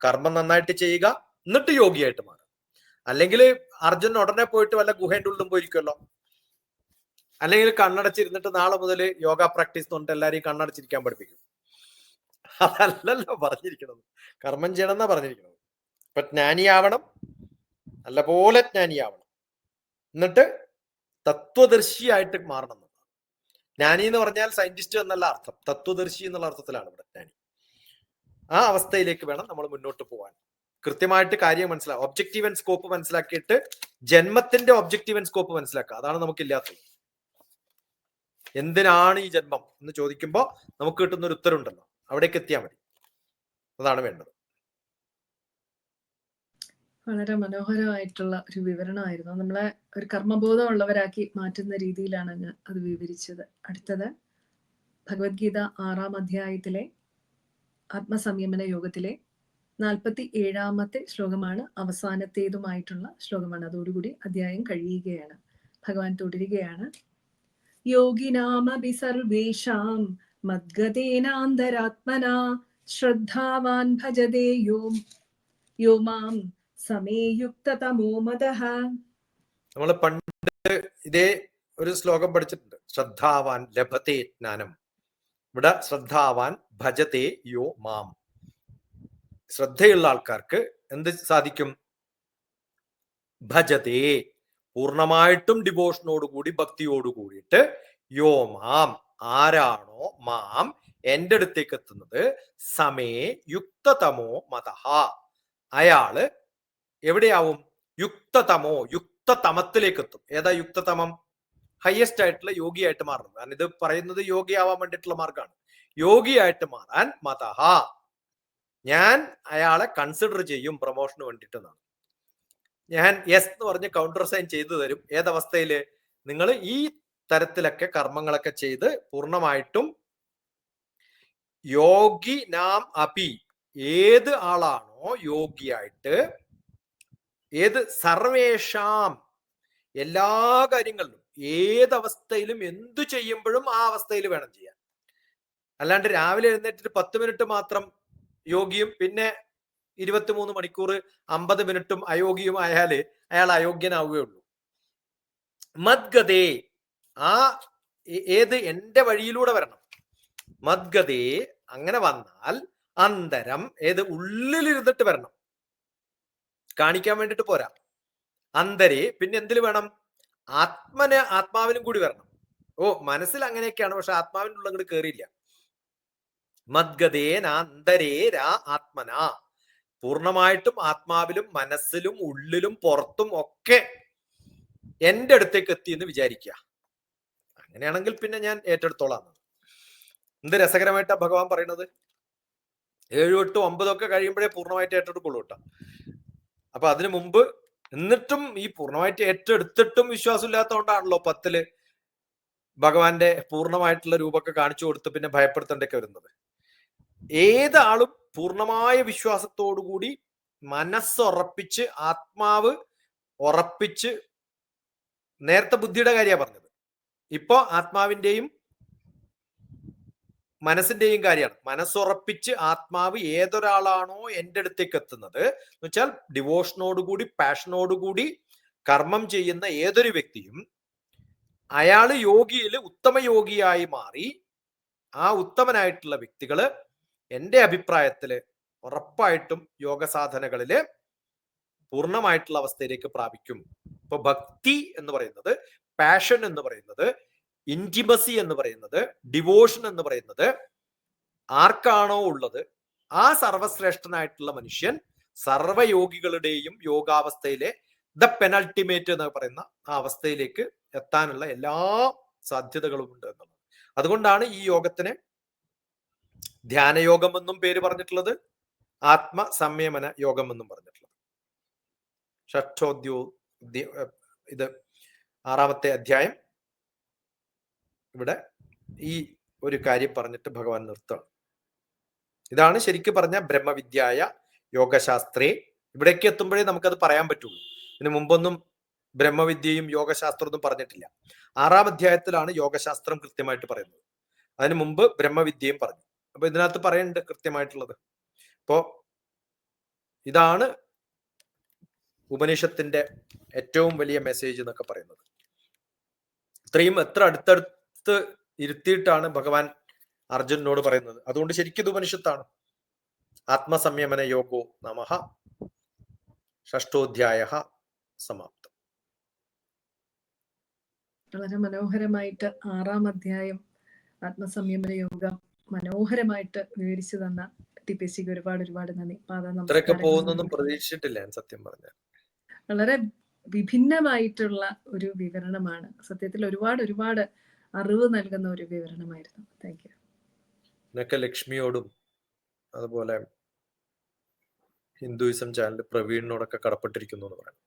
കർമ്മം നന്നായിട്ട് ചെയ്യുക, എന്നിട്ട് യോഗിയായിട്ട് മാറുക. അല്ലെങ്കിൽ അർജുനൻ ഉടനെ പോയിട്ട് വല്ല ഗുഹേന്റെ ഉള്ളിലും പോയിരിക്കുമല്ലോ. അല്ലെങ്കിൽ കണ്ണടച്ചിരുന്നിട്ട് നാളെ മുതൽ യോഗ പ്രാക്ടീസ് കൊണ്ട് എല്ലാവരെയും കണ്ണടച്ചിരിക്കാൻ പഠിപ്പിക്കും. അതല്ലല്ലോ പറഞ്ഞിരിക്കുന്നത്. കർമ്മം ചെയ്യണം എന്നാ പറഞ്ഞിരിക്കുന്നത്. ഇപ്പൊ ജ്ഞാനിയാവണം, നല്ലപോലെ ജ്ഞാനിയാവണം, എന്നിട്ട് തത്വദർശിയായിട്ട് മാറണം. ജ്ഞാനി എന്ന് പറഞ്ഞാൽ സയന്റിസ്റ്റ് എന്നല്ല അർത്ഥം, തത്വദർശി എന്നുള്ള അർത്ഥത്തിലാണ് ഇവിടെ ജ്ഞാനി. ആ അവസ്ഥയിലേക്ക് വേണം നമ്മൾ മുന്നോട്ട് പോകാൻ. കൃത്യമായിട്ട് കാര്യം മനസ്സിലാക്കുക, ഒബ്ജക്റ്റീവ് ആൻഡ് സ്കോപ്പ് മനസ്സിലാക്കിയിട്ട് ജന്മത്തിന്റെ ഒബ്ജക്റ്റീവ് ആൻഡ് സ്കോപ്പ് മനസ്സിലാക്കുക. അതാണ് നമുക്കില്ലാത്തത്. എന്തിനാണ് ഈ ജന്മം എന്ന് ചോദിക്കുമ്പോൾ നമുക്ക് കിട്ടുന്ന ഒരു ഉത്തരവുണ്ടല്ലോ, അവിടേക്ക് എത്തിയാൽ മതി. അതാണ് വേണ്ടത്. വളരെ മനോഹരമായിട്ടുള്ള ഒരു വിവരണമായിരുന്നു. നമ്മളെ ഒരു കർമ്മബോധമുള്ളവരാക്കി മാറ്റുന്ന രീതിയിലാണ് അങ്ങ് അത് വിവരിച്ചത്. അടുത്തത് ഭഗവത്ഗീത 6-ാം അധ്യായത്തിലെ ആത്മസംയമന യോഗത്തിലെ 47-ാമത്തെ ശ്ലോകമാണ്. അവസാനത്തേതുമായിട്ടുള്ള ശ്ലോകമാണ്. അതോടുകൂടി അധ്യായം കഴിയുകയാണ്. ഭഗവാൻ തുടരുകയാണ്. യോഗിനാമപി സർവേഷാം മദ്ഗതേനാന്തരാത്മനാ ശ്രദ്ധാവാൻ ഭജതേ യോ മാം സമേയുക്തതമോ മതഃ. നമ്മൾ പണ്ട് ഇതേ ഒരു ശ്ലോകം പഠിച്ചിട്ടുണ്ട്. ശ്രദ്ധാവാൻ ലഭത്തെ ജ്ഞാനം. ഇവിടെ ശ്രദ്ധാവാൻ ഭജതേ യോ മാം. ശ്രദ്ധയുള്ള ആൾക്കാർക്ക് എന്ത് സാധിക്കും? ഭജതേ, പൂർണ്ണമായിട്ടും ഡിവോഷനോടുകൂടി ഭക്തിയോടുകൂടിയിട്ട് യോ മാം, ആരാണോ മാം എന്റെ അടുത്തേക്ക് എത്തുന്നത്, സമേ യുക്തതമോ മതഃ, അയാള് എവിടെയാവും? യുക്തതമോ, യുക്തതമത്തിലേക്ക് എത്തും. ഏതാ യുക്തതമം? ഹയസ്റ്റ് ആയിട്ടുള്ള യോഗിയായിട്ട് മാറുന്നത്. കാരണം ഇത് പറയുന്നത് യോഗി ആവാൻ വേണ്ടിയിട്ടുള്ള മാർഗമാണ്. യോഗിയായിട്ട് മാറാൻ മതഹ, ഞാൻ അയാളെ കൺസിഡർ ചെയ്യും പ്രൊമോഷന് വേണ്ടിയിട്ടെന്നാണ്. ഞാൻ യെസ് എന്ന് പറഞ്ഞ് കൗണ്ടർ സൈൻ ചെയ്തു തരും. ഏതവസ്ഥയില്? നിങ്ങൾ ഈ തരത്തിലൊക്കെ കർമ്മങ്ങളൊക്കെ ചെയ്ത് പൂർണ്ണമായിട്ടും യോഗി നാം അപി, ഏത് ആളാണോ യോഗിയായിട്ട്, ഏത് സർവേഷാം, എല്ലാ കാര്യങ്ങളിലും ഏതവസ്ഥയിലും എന്തു ചെയ്യുമ്പോഴും ആ അവസ്ഥയിൽ വേണം ചെയ്യാൻ. അല്ലാണ്ട് രാവിലെ എഴുന്നേറ്റിട്ട് 10 മിനിറ്റ് മാത്രം യോഗിയും പിന്നെ 23 മണിക്കൂർ 50 മിനിറ്റും അയോഗിയും ആയാല് അയാൾ അയോഗ്യനാവുകയുള്ളൂ. മദ്ഗതേ, ആ ഏത് എന്റെ വഴിയിലൂടെ വരണം. മദ്ഗതേ, അങ്ങനെ വന്നാൽ അന്തരം, ഏത് ഉള്ളിലിരുന്നിട്ട് വരണം, കാണിക്കാൻ വേണ്ടിട്ട് പോരാ. അന്തരേ, പിന്നെ എന്തിൽ വേണം? ആത്മാവിനും കൂടി വരണം. ഓ, മനസ്സിൽ അങ്ങനെയൊക്കെയാണ്, പക്ഷെ ആത്മാവിൻ്റെ ഉള്ള അങ്ങോട്ട് കയറിയില്ല. മദ്ഗതേനാന്തരേരാ ആത്മന, പൂർണ്ണമായിട്ടും ആത്മാവിലും മനസ്സിലും ഉള്ളിലും പുറത്തും ഒക്കെ എന്റെ അടുത്തേക്ക് എത്തി എന്ന് വിചാരിക്കുക. അങ്ങനെയാണെങ്കിൽ പിന്നെ ഞാൻ ഏറ്റെടുത്തോളാം. എന്ത് രസകരമായിട്ടാ ഭഗവാൻ പറയുന്നത്. 7, 8, 9 ഒക്കെ കഴിയുമ്പോഴേ പൂർണ്ണമായിട്ട് ഏറ്റെടുക്കുള്ളൂ കേട്ടോ. അപ്പൊ അതിനു മുമ്പ്, എന്നിട്ടും ഈ പൂർണ്ണമായിട്ട് ഏറ്റെടുത്തിട്ടും വിശ്വാസമില്ലാത്തതുകൊണ്ടാണല്ലോ 10 ഭഗവാന്റെ പൂർണ്ണമായിട്ടുള്ള രൂപമൊക്കെ കാണിച്ചു കൊടുത്ത് പിന്നെ ഭയപ്പെടുത്തേണ്ടൊക്കെ വരുന്നത്. ഏതാളും പൂർണ്ണമായ വിശ്വാസത്തോടുകൂടി മനസ്സുറപ്പിച്ച്, ആത്മാവ് ഉറപ്പിച്ച്, നേരത്തെ ബുദ്ധിയുടെ കാര്യമാണ് പറഞ്ഞത്, ഇപ്പോ ആത്മാവിന്റെയും മനസ്സിന്റെയും കാര്യമാണ്. മനസ്സുറപ്പിച്ച് ആത്മാവ് ഏതൊരാളാണോ എൻ്റെ അടുത്തേക്ക് എത്തുന്നത് എന്ന് വെച്ചാൽ ഡിവോഷനോടുകൂടി, പാഷനോടുകൂടി കർമ്മം ചെയ്യുന്ന ഏതൊരു വ്യക്തിയും അയാള് യോഗിയിൽ ഉത്തമ യോഗിയായി മാറി, ആ ഉത്തമനായിട്ടുള്ള വ്യക്തികള് എൻ്റെ അഭിപ്രായത്തില് ഉറപ്പായിട്ടും യോഗ സാധനകളില് പൂർണ്ണമായിട്ടുള്ള അവസ്ഥയിലേക്ക് പ്രാപിക്കും. ഇപ്പൊ ഭക്തി എന്ന് പറയുന്നത്, പാഷൻ എന്ന് പറയുന്നത്, ഇന്റിമസി എന്ന് പറയുന്നത്, ഡിവോഷൻ എന്ന് പറയുന്നത് ആർക്കാണോ ഉള്ളത്, ആ സർവശ്രേഷ്ഠനായിട്ടുള്ള മനുഷ്യൻ സർവയോഗികളുടെയും യോഗാവസ്ഥയിലെ ദ പെനൾട്ടിമേറ്റ് എന്ന് പറയുന്ന ആ അവസ്ഥയിലേക്ക് എത്താനുള്ള എല്ലാ സാധ്യതകളും ഉണ്ട് എന്നുള്ളത്. അതുകൊണ്ടാണ് ഈ യോഗത്തിന് ധ്യാനയോഗം എന്നും പേര് പറഞ്ഞിട്ടുള്ളത്, ആത്മസംയമന യോഗം എന്നും പറഞ്ഞിട്ടുള്ളത്. ഇത് 6-ാമത്തെ അധ്യായം. ഇവിടെ ഈ ഒരു കാര്യം പറഞ്ഞിട്ട് ഭഗവാൻ നിർത്തുകയാണ്. ഇതാണ് ശരിക്കും പറഞ്ഞ ബ്രഹ്മവിദ്യായ യോഗശാസ്ത്രേ. ഇവിടേക്ക് എത്തുമ്പോഴേ നമുക്കത് പറയാൻ പറ്റുള്ളൂ. ഇതിനു മുമ്പൊന്നും ബ്രഹ്മവിദ്യയും യോഗശാസ്ത്രമൊന്നും പറഞ്ഞിട്ടില്ല. 6-ാം അധ്യായത്തിലാണ് യോഗശാസ്ത്രം കൃത്യമായിട്ട് പറയുന്നത്. അതിനു മുമ്പ് ബ്രഹ്മവിദ്യയും പറഞ്ഞു. അപ്പൊ ഇതിനകത്ത് പറയുന്നുണ്ട് കൃത്യമായിട്ടുള്ളത്. അപ്പോ ഇതാണ് ഉപനിഷത്തിന്റെ ഏറ്റവും വലിയ മെസ്സേജ് എന്നൊക്കെ പറയുന്നത്. ഇത്രയും എത്ര അടുത്തടുത്ത് ഇരുത്തിയിട്ടാണ് ഭഗവാൻ അർജുനനോട് പറയുന്നത്. അതുകൊണ്ട് ശരിക്കും ഇത് ഉപനിഷത്താണ്. ആത്മസംയമന യോഗോ നമഃ. 6-ാധ്യായഃ സമാപ്തം. വളരെ മനോഹരമായിട്ട് 6-ാം അധ്യായം ആത്മസംയമന യോഗം മനോഹരമായിട്ട് വിവരിച്ചു തന്ന ടിപിസിക്ക് ഒരുപാട് നന്ദി. ഇത്രയൊക്കെ പോകുന്നൊന്നും പ്രതീക്ഷിച്ചിട്ടില്ല ഞാൻ സത്യം പറഞ്ഞാൽ. വളരെ വിഭിന്നമായിട്ടുള്ള ഒരു വിവരണമാണ്. സത്യത്തിൽ ഒരുപാട് അറിവ് നൽകുന്ന ഒരു വിവരണമായിരുന്നു. Thank you. ഇതിനൊക്കെ ലക്ഷ്മിയോടും അതുപോലെ ഹിന്ദുയിസം ചാനൽ പ്രവീണിനോടൊക്കെ കടപ്പെട്ടിരിക്കുന്നു എന്ന് പറയാം.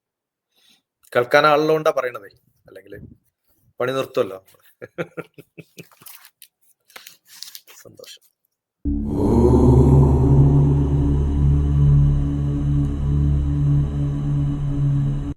കേൾക്കാൻ ആളുള്ളതുകൊണ്ടാ പറയണതേ, അല്ലെങ്കിൽ പണി നിർത്തുമല്ലോ. സന്തോഷം.